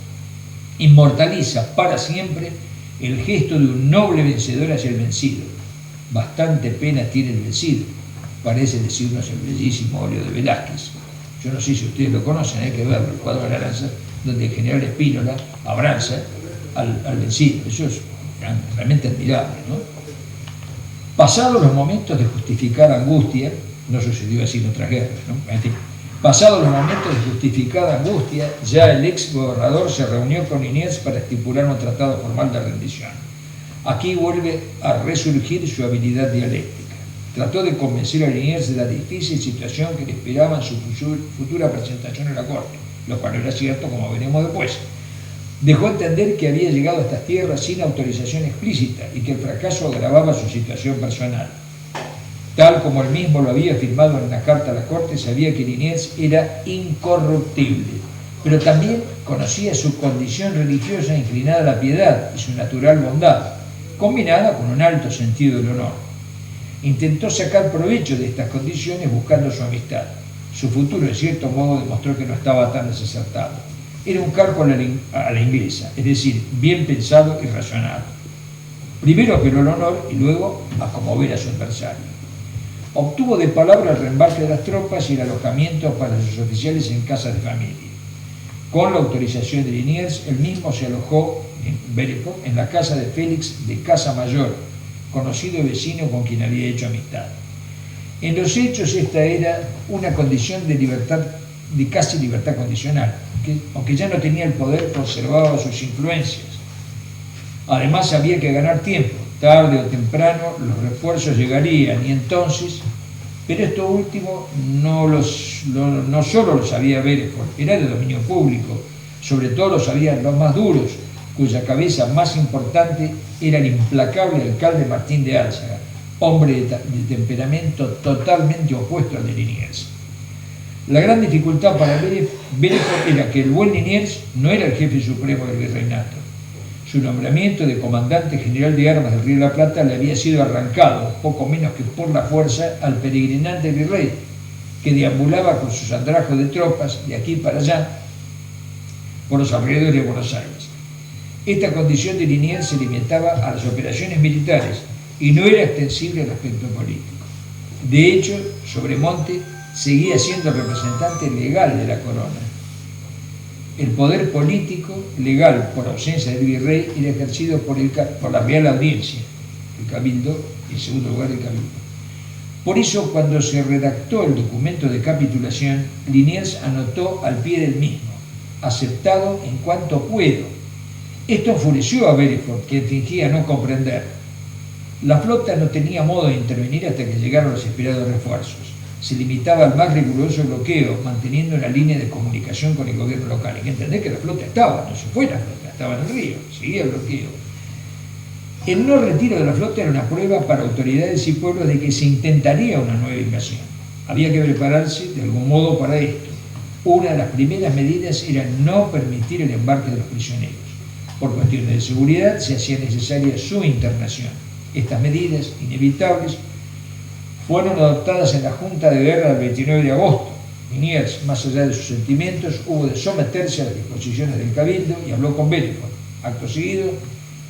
inmortaliza para siempre el gesto de un noble vencedor hacia el vencido. Bastante pena tiene el vencido, parece decirnos el bellísimo óleo de Velázquez. Yo no sé si ustedes lo conocen, hay que verlo, el cuadro de la lanza, donde el general Espínola abraza al vencido. Eso es realmente admirable, ¿no? Pasados los momentos de justificar angustia, no sucedió así en otras guerras, ¿no? En fin, pasados los momentos de justificada angustia, ya el ex gobernador se reunió con Liniers para estipular un tratado formal de rendición. Aquí vuelve a resurgir su habilidad dialéctica. Trató de convencer a Liniers de la difícil situación que le esperaba en su futura presentación en la corte, lo cual no era cierto, como veremos después. Dejó entender que había llegado a estas tierras sin autorización explícita y que el fracaso agravaba su situación personal. Tal como él mismo lo había afirmado en una carta a la corte, sabía que Liniers era incorruptible, pero también conocía su condición religiosa inclinada a la piedad y su natural bondad, combinada con un alto sentido del honor. Intentó sacar provecho de estas condiciones buscando su amistad. Su futuro, en cierto modo, demostró que no estaba tan desacertado. Era un cálculo a la inglesa, es decir, bien pensado y razonado. Primero apeló al honor y luego a conmover a su adversario. Obtuvo de palabra el reembarque de las tropas y el alojamiento para sus oficiales en casas de familia. Con la autorización de Liniers, él mismo se alojó en Bellefour, en la casa de Félix de Casa Mayor, conocido vecino con quien había hecho amistad. En los hechos esta era una condición de libertad, de casi libertad condicional, que aunque ya no tenía el poder, conservaba sus influencias. Además había que ganar tiempo, tarde o temprano los refuerzos llegarían y entonces, pero esto último no solo lo sabía Bellefour, era de dominio público, sobre todo lo sabían los más duros, cuya cabeza más importante era el implacable alcalde Martín de Álzaga, hombre de temperamento totalmente opuesto al de Liniers. La gran dificultad para Bellefour era que el buen Liniers no era el jefe supremo del virreinato. Su nombramiento de comandante general de armas del Río de la Plata le había sido arrancado, poco menos que por la fuerza, al peregrinante virrey, que deambulaba con sus andrajos de tropas de aquí para allá por los alrededores de Buenos Aires. Esta condición de Liniers se limitaba a las operaciones militares y no era extensible al aspecto político. De hecho, Sobremonte seguía siendo representante legal de la corona. El poder político legal por ausencia del virrey era ejercido por la Real Audiencia, el Cabildo, y en segundo lugar el Cabildo. Por eso, cuando se redactó el documento de capitulación, Liniers anotó al pie del mismo: aceptado en cuanto puedo. Esto enfureció a Belfort, que fingía no comprender. La flota no tenía modo de intervenir hasta que llegaron los esperados refuerzos. Se limitaba al más riguroso bloqueo, manteniendo una línea de comunicación con el gobierno local. Hay que entender que la flota estaba, no se fue la flota, estaba en el río, seguía el bloqueo. El no retiro de la flota era una prueba para autoridades y pueblos de que se intentaría una nueva invasión. Había que prepararse de algún modo para esto. Una de las primeras medidas era no permitir el embarque de los prisioneros. Por cuestiones de seguridad se hacía necesaria su internación. Estas medidas, inevitables, fueron adoptadas en la Junta de Guerra del 29 de agosto. Liniers, más allá de sus sentimientos, hubo de someterse a las disposiciones del Cabildo y habló con Belfort. Acto seguido,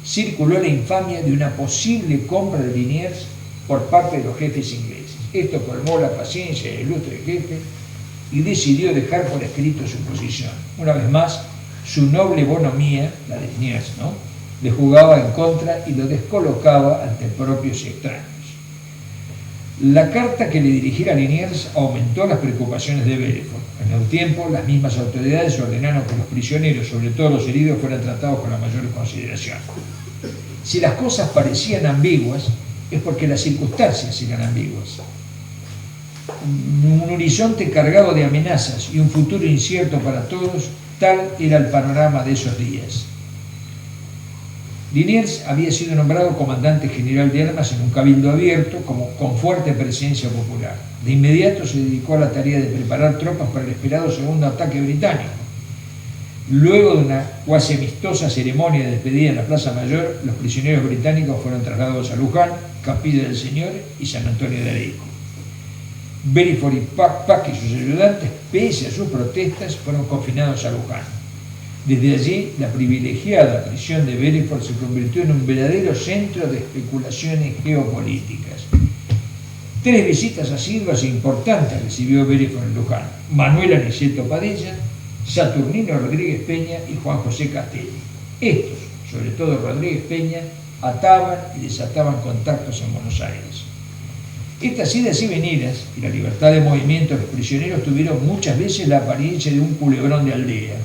circuló la infamia de una posible compra de Liniers por parte de los jefes ingleses. Esto colmó la paciencia del ilustre jefe y decidió dejar por escrito su posición. Una vez más, su noble bonomía, la de Liniers, le jugaba en contra y lo descolocaba ante propios y extraños. La carta que le dirigiera a Liniers aumentó las preocupaciones de Belfort. En el tiempo, las mismas autoridades ordenaron que los prisioneros, sobre todo los heridos, fueran tratados con la mayor consideración. Si las cosas parecían ambiguas, es porque las circunstancias eran ambiguas. Un horizonte cargado de amenazas y un futuro incierto para todos, tal era el panorama de esos días. Liniers había sido nombrado comandante general de armas en un cabildo abierto con fuerte presencia popular. De inmediato se dedicó a la tarea de preparar tropas para el esperado segundo ataque británico. Luego de una cuasi amistosa ceremonia de despedida en la Plaza Mayor, los prisioneros británicos fueron trasladados a Luján, Capilla del Señor y San Antonio de Areco. Belfort y Pack y sus ayudantes, pese a sus protestas, fueron confinados a Luján. Desde allí, la privilegiada prisión de Belfort se convirtió en un verdadero centro de especulaciones geopolíticas. 3 visitas asiduas e importantes recibió Belfort en Luján: Manuel Aniceto Padilla, Saturnino Rodríguez Peña y Juan José Castelli. Estos, sobre todo Rodríguez Peña, ataban y desataban contactos en Buenos Aires. Estas idas y venidas y la libertad de movimiento de los prisioneros tuvieron muchas veces la apariencia de un culebrón de aldea.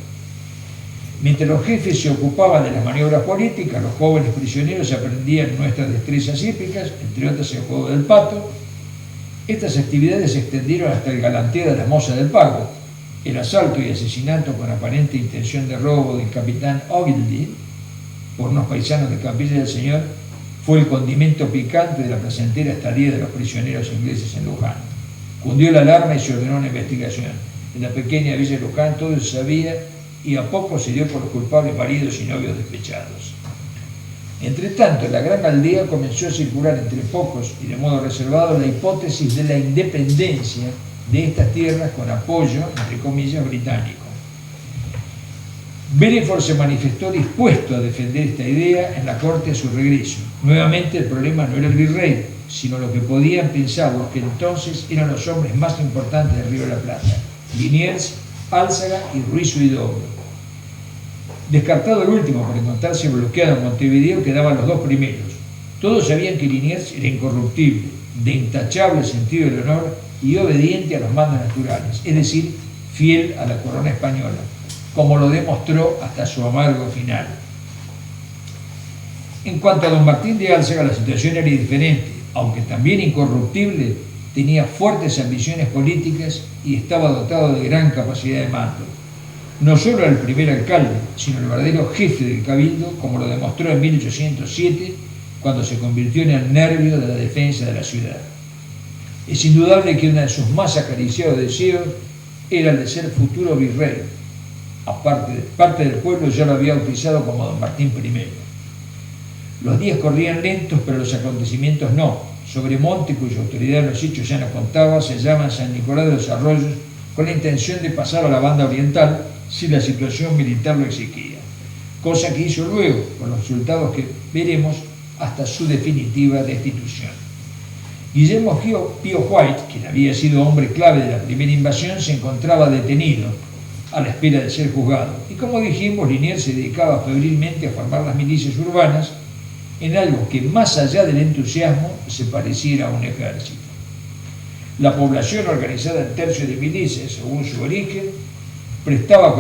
Mientras los jefes se ocupaban de las maniobras políticas, los jóvenes prisioneros aprendían nuestras destrezas hípicas, entre otras el juego del pato. Estas actividades se extendieron hasta el galanteo de la moza del pago. El asalto y asesinato con aparente intención de robo del capitán Ogilvy por unos paisanos de Capilla del Señor fue el condimento picante de la placentera estadía de los prisioneros ingleses en Luján. Cundió la alarma y se ordenó una investigación. En la pequeña villa de Luján todo se sabía y a poco se dio por los culpables maridos y novios despechados. Entre tanto, en la gran aldea comenzó a circular entre pocos y de modo reservado la hipótesis de la independencia de estas tierras con apoyo, entre comillas, británico. Belfort se manifestó dispuesto a defender esta idea en la corte a su regreso. Nuevamente el problema no era el virrey, sino lo que podían pensar los que entonces eran los hombres más importantes del Río de la Plata: Liniers, Álzaga y Ruiz Huidobro. Descartado el último por encontrarse bloqueado en Montevideo, quedaban los 2 primeros. Todos sabían que Liniers era incorruptible, de intachable sentido del honor y obediente a los mandos naturales, es decir, fiel a la corona española, como lo demostró hasta su amargo final. En cuanto a don Martín de Álzaga, la situación era diferente. Aunque también incorruptible, tenía fuertes ambiciones políticas y estaba dotado de gran capacidad de mando. No solo era el primer alcalde, sino el verdadero jefe del cabildo, como lo demostró en 1807, cuando se convirtió en el nervio de la defensa de la ciudad. Es indudable que uno de sus más acariciados deseos era el de ser futuro virrey. Aparte, parte del pueblo ya lo había bautizado como don Martín I. Los días corrían lentos, pero los acontecimientos no. Sobremonte, cuya autoridad en los hechos ya nos contaba, se llama San Nicolás de los Arroyos, con la intención de pasar a la banda oriental si la situación militar lo exigía. Cosa que hizo luego, con los resultados que veremos, hasta su definitiva destitución. Guillermo Pío White, quien había sido hombre clave de la primera invasión, se encontraba detenido a la espera de ser juzgado. Y como dijimos, Liniers se dedicaba febrilmente a formar las milicias urbanas en algo que, más allá del entusiasmo, se pareciera a un ejército. La población, organizada en tercios de milicias, según su origen, se prestaba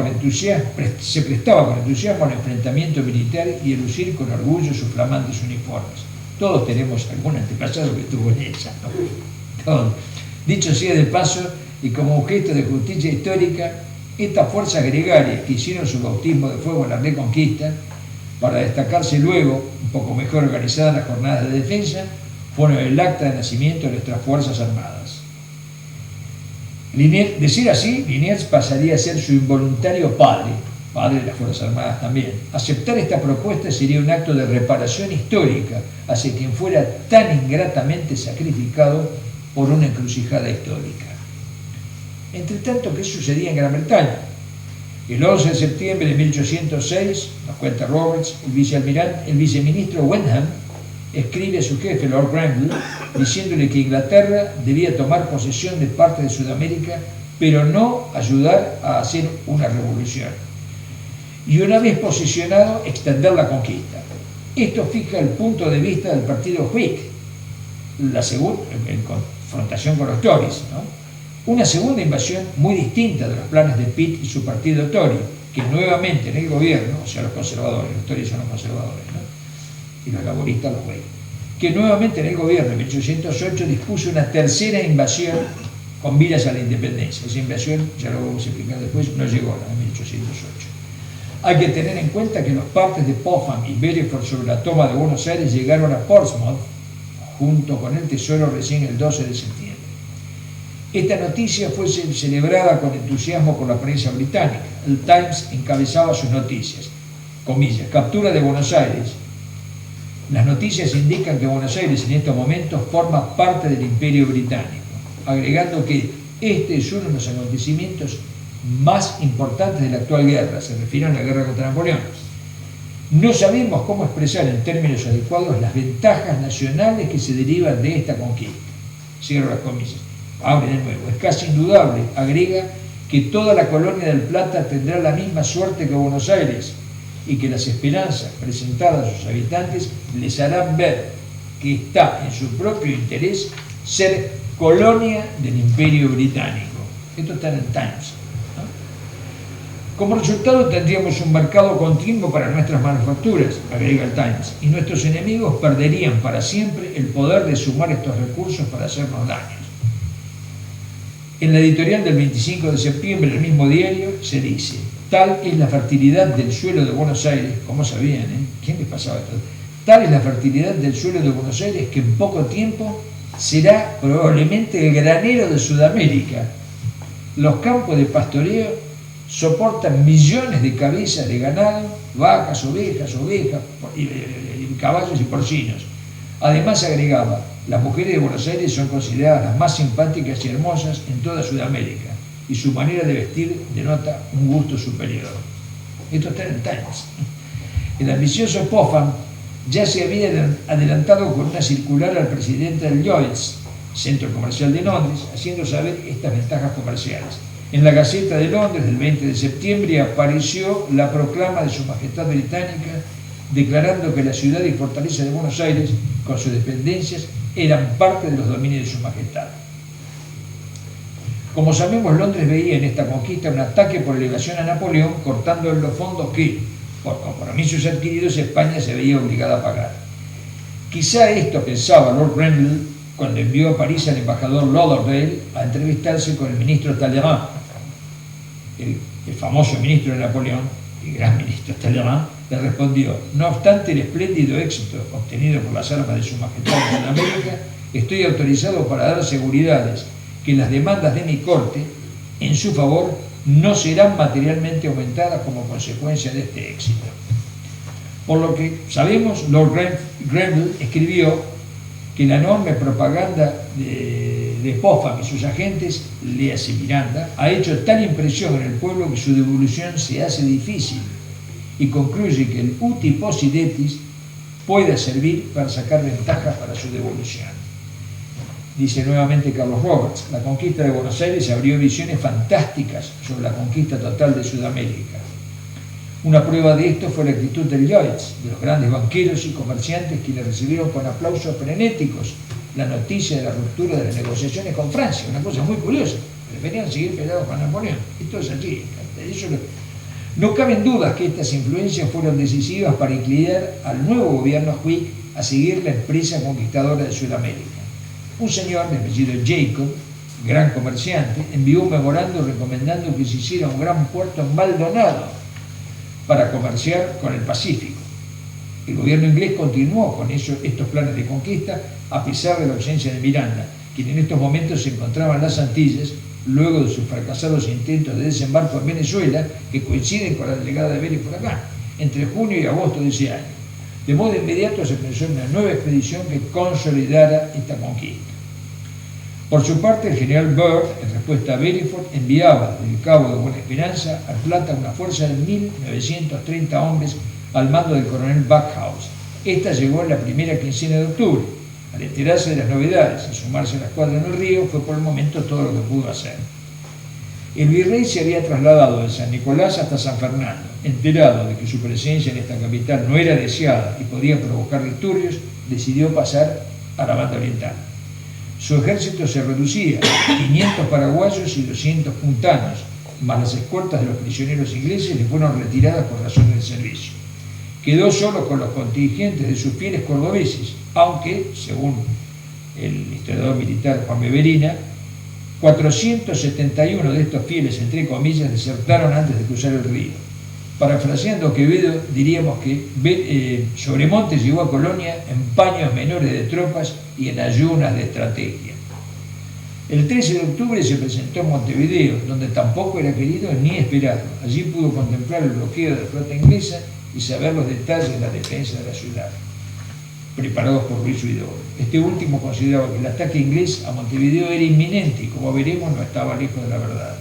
con entusiasmo al enfrentamiento militar y a lucir con orgullo sus flamantes uniformes. Todos tenemos algún antepasado que estuvo en esa, ¿no? Todos. Dicho sea de paso, y como un gesto de justicia histórica, estas fuerzas gregarias que hicieron su bautismo de fuego en la Reconquista, para destacarse luego, un poco mejor organizadas las jornadas de defensa, fueron el acta de nacimiento de nuestras Fuerzas Armadas. De ser así, Liniers pasaría a ser su involuntario padre de las Fuerzas Armadas también. Aceptar esta propuesta sería un acto de reparación histórica hacia quien fuera tan ingratamente sacrificado por una encrucijada histórica. Entre tanto, ¿qué sucedía en Gran Bretaña? El 11 de septiembre de 1806, nos cuenta Roberts, el viceministro Wenham escribe a su jefe, Lord Grenville, diciéndole que Inglaterra debía tomar posesión de parte de Sudamérica, pero no ayudar a hacer una revolución. Y una vez posicionado, extender la conquista. Esto fija el punto de vista del partido Whig, la segunda, en confrontación con los Tories, ¿no? Una segunda invasión muy distinta de los planes de Pitt y su partido Tory, que nuevamente en el gobierno, o sea, los conservadores, los Tories son los conservadores, ¿no? Y los laboristas los Whig, que nuevamente en el gobierno en 1808 dispuso una tercera invasión con miras a la independencia. Esa invasión, ya lo vamos a explicar después, no llegó a la de 1808. Hay que tener en cuenta que los partes de Popham y Bedford sobre la toma de Buenos Aires llegaron a Portsmouth junto con el Tesoro recién el 12 de septiembre. Esta noticia fue celebrada con entusiasmo por la prensa británica. El Times encabezaba sus noticias, comillas, captura de Buenos Aires. Las noticias indican que Buenos Aires en estos momentos forma parte del Imperio Británico, agregando que este es uno de los acontecimientos más importantes de la actual guerra, se refiere a la guerra contra Napoleón. No sabemos cómo expresar en términos adecuados las ventajas nacionales que se derivan de esta conquista. Cierro las comillas. Abre de nuevo. Es casi indudable, agrega, que toda la colonia del Plata tendrá la misma suerte que Buenos Aires y que las esperanzas presentadas a sus habitantes les harán ver que está en su propio interés ser colonia del Imperio Británico. Esto está en el Times, ¿no? Como resultado tendríamos un mercado continuo para nuestras manufacturas, agrega el Times, y nuestros enemigos perderían para siempre el poder de sumar estos recursos para hacernos daños. En la editorial del 25 de septiembre del mismo diario se dice: tal es la fertilidad del suelo de Buenos Aires, ¿cómo sabían? ¿Quién les pasaba esto? Tal es la fertilidad del suelo de Buenos Aires que en poco tiempo será probablemente el granero de Sudamérica. Los campos de pastoreo soportan millones de cabezas de ganado, vacas, ovejas, caballos y porcinos. Además agregaba: las mujeres de Buenos Aires son consideradas las más simpáticas y hermosas en toda Sudamérica, y su manera de vestir denota un gusto superior. Esto está en el Times. El ambicioso Popham ya se había adelantado con una circular al presidente del Lloyd's, centro comercial de Londres, haciendo saber estas ventajas comerciales. En la Gaceta de Londres del 20 de septiembre apareció la proclama de Su Majestad Británica declarando que la ciudad y fortaleza de Buenos Aires, con sus dependencias, eran parte de los dominios de Su Majestad. Como sabemos, Londres veía en esta conquista un ataque por elevación a Napoleón, cortando los fondos que, por compromisos adquiridos, España se veía obligada a pagar. Quizá esto pensaba Lord Grenville cuando envió a París al embajador Lauderdale a entrevistarse con el ministro Talleyrand, el famoso ministro de Napoleón, el gran ministro Talleyrand, le respondió: no obstante el espléndido éxito obtenido por las armas de Su Majestad en Sudamérica, estoy autorizado para dar seguridades que las demandas de mi corte en su favor no serán materialmente aumentadas como consecuencia de este éxito. Por lo que sabemos, Lord Grenville escribió que la enorme propaganda de Popham y sus agentes, léase Miranda, ha hecho tal impresión en el pueblo que su devolución se hace difícil, y concluye que el uti possidetis pueda servir para sacar ventajas para su devolución. Dice nuevamente Carlos Roberts, la conquista de Buenos Aires abrió visiones fantásticas sobre la conquista total de Sudamérica. Una prueba de esto fue la actitud de Lloyds, de los grandes banqueros y comerciantes que le recibieron con aplausos frenéticos la noticia de la ruptura de las negociaciones con Francia, una cosa muy curiosa, preferían seguir peleados con Napoleón. Esto es así. No caben dudas que estas influencias fueron decisivas para inclinar al nuevo gobierno Whig a seguir la empresa conquistadora de Sudamérica. Un señor de apellido Jacob, gran comerciante, envió un memorando recomendando que se hiciera un gran puerto en Maldonado para comerciar con el Pacífico. El gobierno inglés continuó con estos planes de conquista a pesar de la ausencia de Miranda, quien en estos momentos se encontraba en las Antillas luego de sus fracasados intentos de desembarco en Venezuela, que coinciden con la llegada de Belli por acá, entre junio y agosto de ese año. De modo inmediato se pensó en una nueva expedición que consolidara esta conquista. Por su parte, el general Byrd, en respuesta a Belfort, enviaba desde el Cabo de Buena Esperanza a Plata una fuerza de 1.930 hombres al mando del coronel Backhouse. Esta llegó en la primera quincena de octubre. Al enterarse de las novedades y sumarse a la escuadra en el río, fue por el momento todo lo que pudo hacer. El virrey se había trasladado de San Nicolás hasta San Fernando. Enterado de que su presencia en esta capital no era deseada y podía provocar disturbios, decidió pasar a la banda oriental. Su ejército se reducía a 500 paraguayos y 200 puntanos, más las escoltas de los prisioneros ingleses le fueron retiradas por razones de servicio. Quedó solo con los contingentes de sus fieles cordobeses, aunque, según el historiador militar Juan Beverina, 471 de estos fieles, entre comillas, desertaron antes de cruzar el río. Parafraseando Quevedo, diríamos que Sobremonte llegó a Colonia en paños menores de tropas y en ayunas de estrategia. El 13 de octubre se presentó en Montevideo, donde tampoco era querido ni esperado. Allí pudo contemplar el bloqueo de la flota inglesa y saber los detalles de la defensa de la ciudad, preparados por Ruiz Huidobro. Este último consideraba que el ataque inglés a Montevideo era inminente y, como veremos, no estaba lejos de la verdad.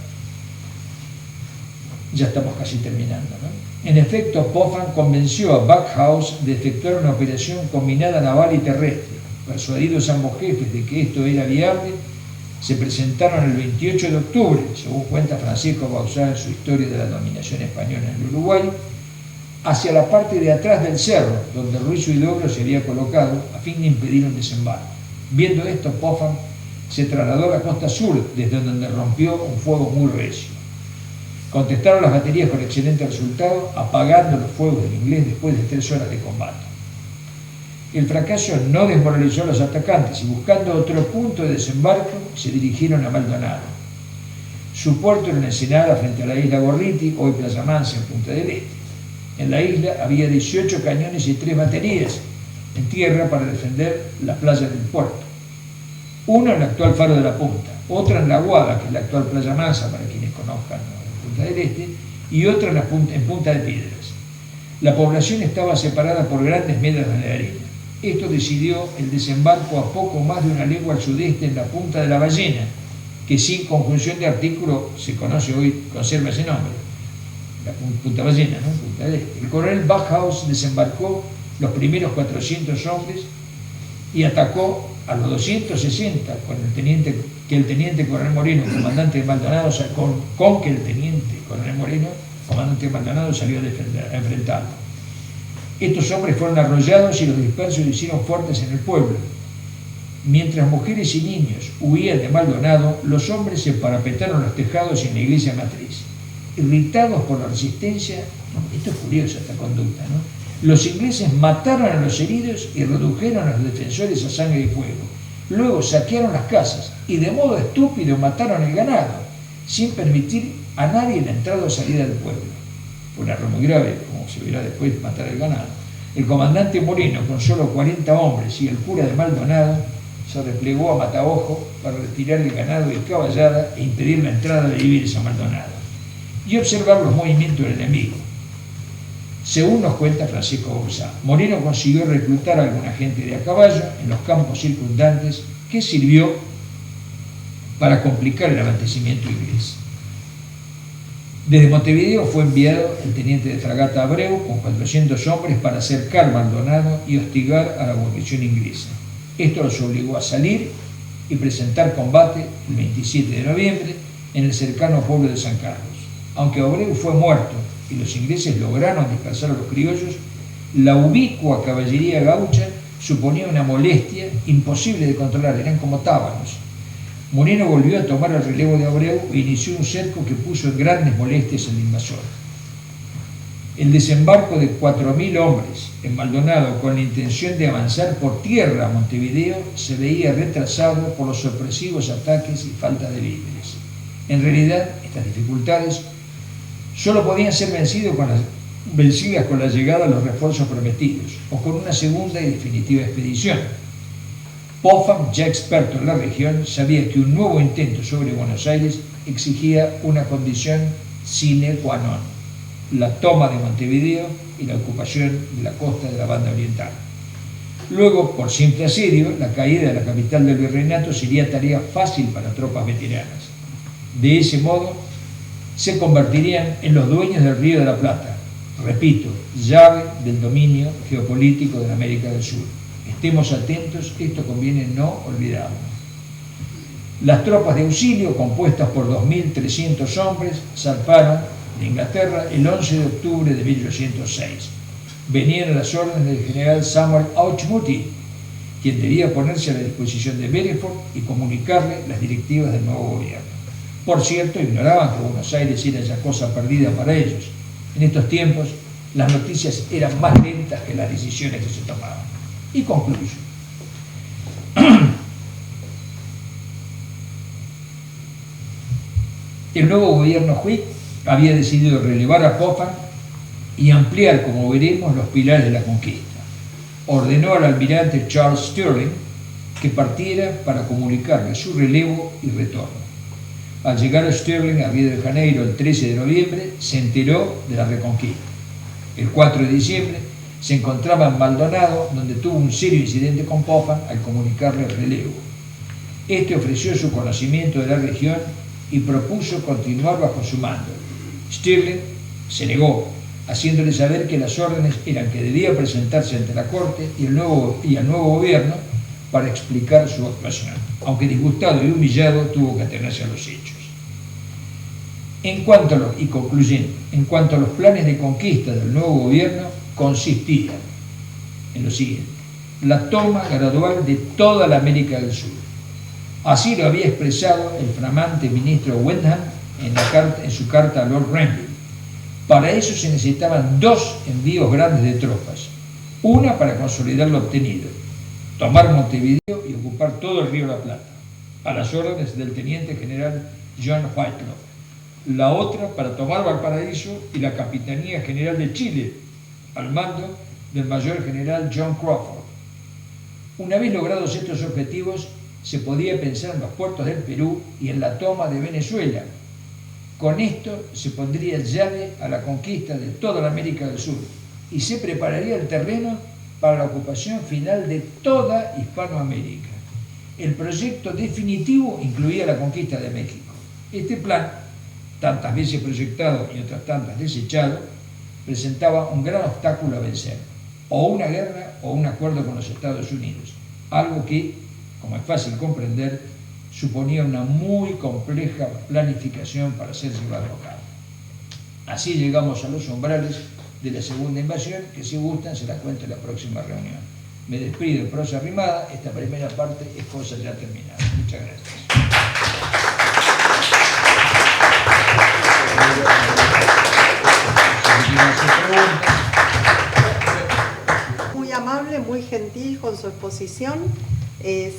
Ya estamos casi terminando, ¿no? En efecto, Popham convenció a Backhouse de efectuar una operación combinada naval y terrestre. Persuadidos ambos jefes de que esto era viable, se presentaron el 28 de octubre, según cuenta Francisco Bauzá en su historia de la dominación española en el Uruguay, hacia la parte de atrás del cerro, donde Ruiz Huidobro se había colocado a fin de impedir un desembarco. Viendo esto, Popham se trasladó a la costa sur, desde donde rompió un fuego muy recio. Contestaron las baterías con excelente resultado, apagando los fuegos del inglés después de 3 horas de combate. El fracaso no desmoralizó a los atacantes y, buscando otro punto de desembarco, se dirigieron a Maldonado. Su puerto era una ensenada frente a la isla Gorriti, hoy Playa Mansa, en Punta del Este. En la isla había 18 cañones y 3 baterías en tierra para defender la playa del puerto. Uno en el actual Faro de la Punta, otra en La Aguada, que es la actual Playa Mansa, para quienes conozcan Punta del Este, y otra en Punta de Piedras. La población estaba separada por grandes médanos de arena. Esto decidió el desembarco a poco más de una legua al sudeste en la Punta de la Ballena, que sin conjunción de artículo se conoce hoy, conserva ese nombre, la Punta Ballena, ¿no? Punta del Este. El coronel Backhouse desembarcó los primeros 400 hombres y atacó a los 260 con el teniente coronel Moreno, comandante de Maldonado, con que el teniente coronel Moreno, comandante de Maldonado, salió a enfrentarlo. Estos hombres fueron arrollados y los dispersos lo hicieron fuertes en el pueblo. Mientras mujeres y niños huían de Maldonado, los hombres se parapetaron los tejados y en la iglesia matriz. Irritados por la resistencia, esto es curioso esta conducta, ¿no? Los ingleses mataron a los heridos y redujeron a los defensores a sangre y fuego. Luego saquearon las casas y de modo estúpido mataron el ganado, sin permitir a nadie la entrada o salida del pueblo. Fue un error muy grave, como se verá después, matar el ganado. El comandante Moreno, con solo 40 hombres, y el cura de Maldonado, se replegó a Mataojo para retirar el ganado y caballada e impedir la entrada de víveres a Maldonado y observar los movimientos del enemigo. Según nos cuenta Francisco Bouzá, Moreno consiguió reclutar a alguna gente de a caballo en los campos circundantes que sirvió para complicar el abastecimiento inglés. Desde Montevideo fue enviado el teniente de fragata Abreu con 400 hombres para cercar Maldonado y hostigar a la guarnición inglesa. Esto los obligó a salir y presentar combate el 27 de noviembre en el cercano pueblo de San Carlos. Aunque Abreu fue muerto y los ingleses lograron dispersar a los criollos, la ubicua caballería gaucha suponía una molestia imposible de controlar, eran como tábanos. Moreno volvió a tomar el relevo de Abreu e inició un cerco que puso en grandes molestias al invasor. El desembarco de 4.000 hombres en Maldonado con la intención de avanzar por tierra a Montevideo se veía retrasado por los sorpresivos ataques y falta de víveres. En realidad, estas dificultades solo podían ser vencidas con la llegada de los refuerzos prometidos o con una segunda y definitiva expedición. Popham, ya experto en la región, sabía que un nuevo intento sobre Buenos Aires exigía una condición sine qua non: la toma de Montevideo y la ocupación de la costa de la banda oriental. Luego, por simple asedio, la caída de la capital del virreinato sería tarea fácil para tropas veteranas. De ese modo, se convertirían en los dueños del Río de la Plata, repito, llave del dominio geopolítico de la América del Sur. Estemos atentos, esto conviene no olvidarlo. Las tropas de auxilio, compuestas por 2.300 hombres, zarparon de Inglaterra el 11 de octubre de 1806. Venían a las órdenes del general Samuel Auchmuty, quien debía ponerse a la disposición de Belfort y comunicarle las directivas del nuevo gobierno. Por cierto, ignoraban que Buenos Aires era ya cosa perdida para ellos. En estos tiempos, las noticias eran más lentas que las decisiones que se tomaban. Y concluyo. El nuevo gobierno Whig había decidido relevar a Popham y ampliar, como veremos, los pilares de la conquista. Ordenó al almirante Charles Stirling que partiera para comunicarle su relevo y retorno. Al llegar a Stirling a Río de Janeiro el 13 de noviembre, se enteró de la reconquista. El 4 de diciembre se encontraba en Maldonado, donde tuvo un serio incidente con Popham al comunicarle el relevo. Este ofreció su conocimiento de la región y propuso continuar bajo su mando. Stirling se negó, haciéndole saber que las órdenes eran que debía presentarse ante la corte y al nuevo gobierno para explicar su actuación. Aunque disgustado y humillado, tuvo que atenerse a los hechos. En cuanto a los planes de conquista del nuevo gobierno, consistían en lo siguiente: la toma gradual de toda la América del Sur. Así lo había expresado el flamante ministro Wenham en su carta a Lord Grenville. Para eso se necesitaban 2 envíos grandes de tropas, una para consolidar lo obtenido, tomar Montevideo y ocupar todo el Río de la Plata, a las órdenes del teniente general John Whitelaw; la otra para tomar Valparaíso y la Capitanía General de Chile, al mando del mayor general John Crawford. Una vez logrados estos objetivos, se podía pensar en los puertos del Perú y en la toma de Venezuela. Con esto se pondría llave a la conquista de toda la América del Sur y se prepararía el terreno para la ocupación final de toda Hispanoamérica. El proyecto definitivo incluía la conquista de México. Este plan, tantas veces proyectado y otras tantas desechado, presentaba un gran obstáculo a vencer: o una guerra o un acuerdo con los Estados Unidos, algo que, como es fácil comprender, suponía una muy compleja planificación para ser llevado a cabo. Así llegamos a los umbrales de la segunda invasión, que si gustan se la cuento en la próxima reunión. Me despido en prosa rimada, esta primera parte es cosa ya terminada. Muchas gracias. Muy amable, muy gentil con su exposición.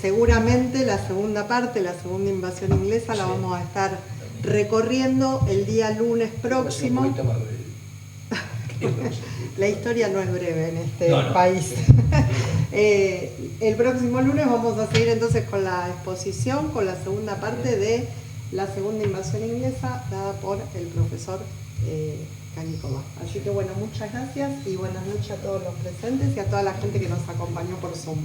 Seguramente la segunda parte, la segunda invasión inglesa, la vamos a estar recorriendo el día lunes próximo. La historia no es breve en este país. El próximo lunes vamos a seguir entonces con la exposición, con la segunda parte de la segunda invasión inglesa, dada por el profesor Canicova. Así que bueno, muchas gracias y buenas noches a todos los presentes y a toda la gente que nos acompañó por Zoom.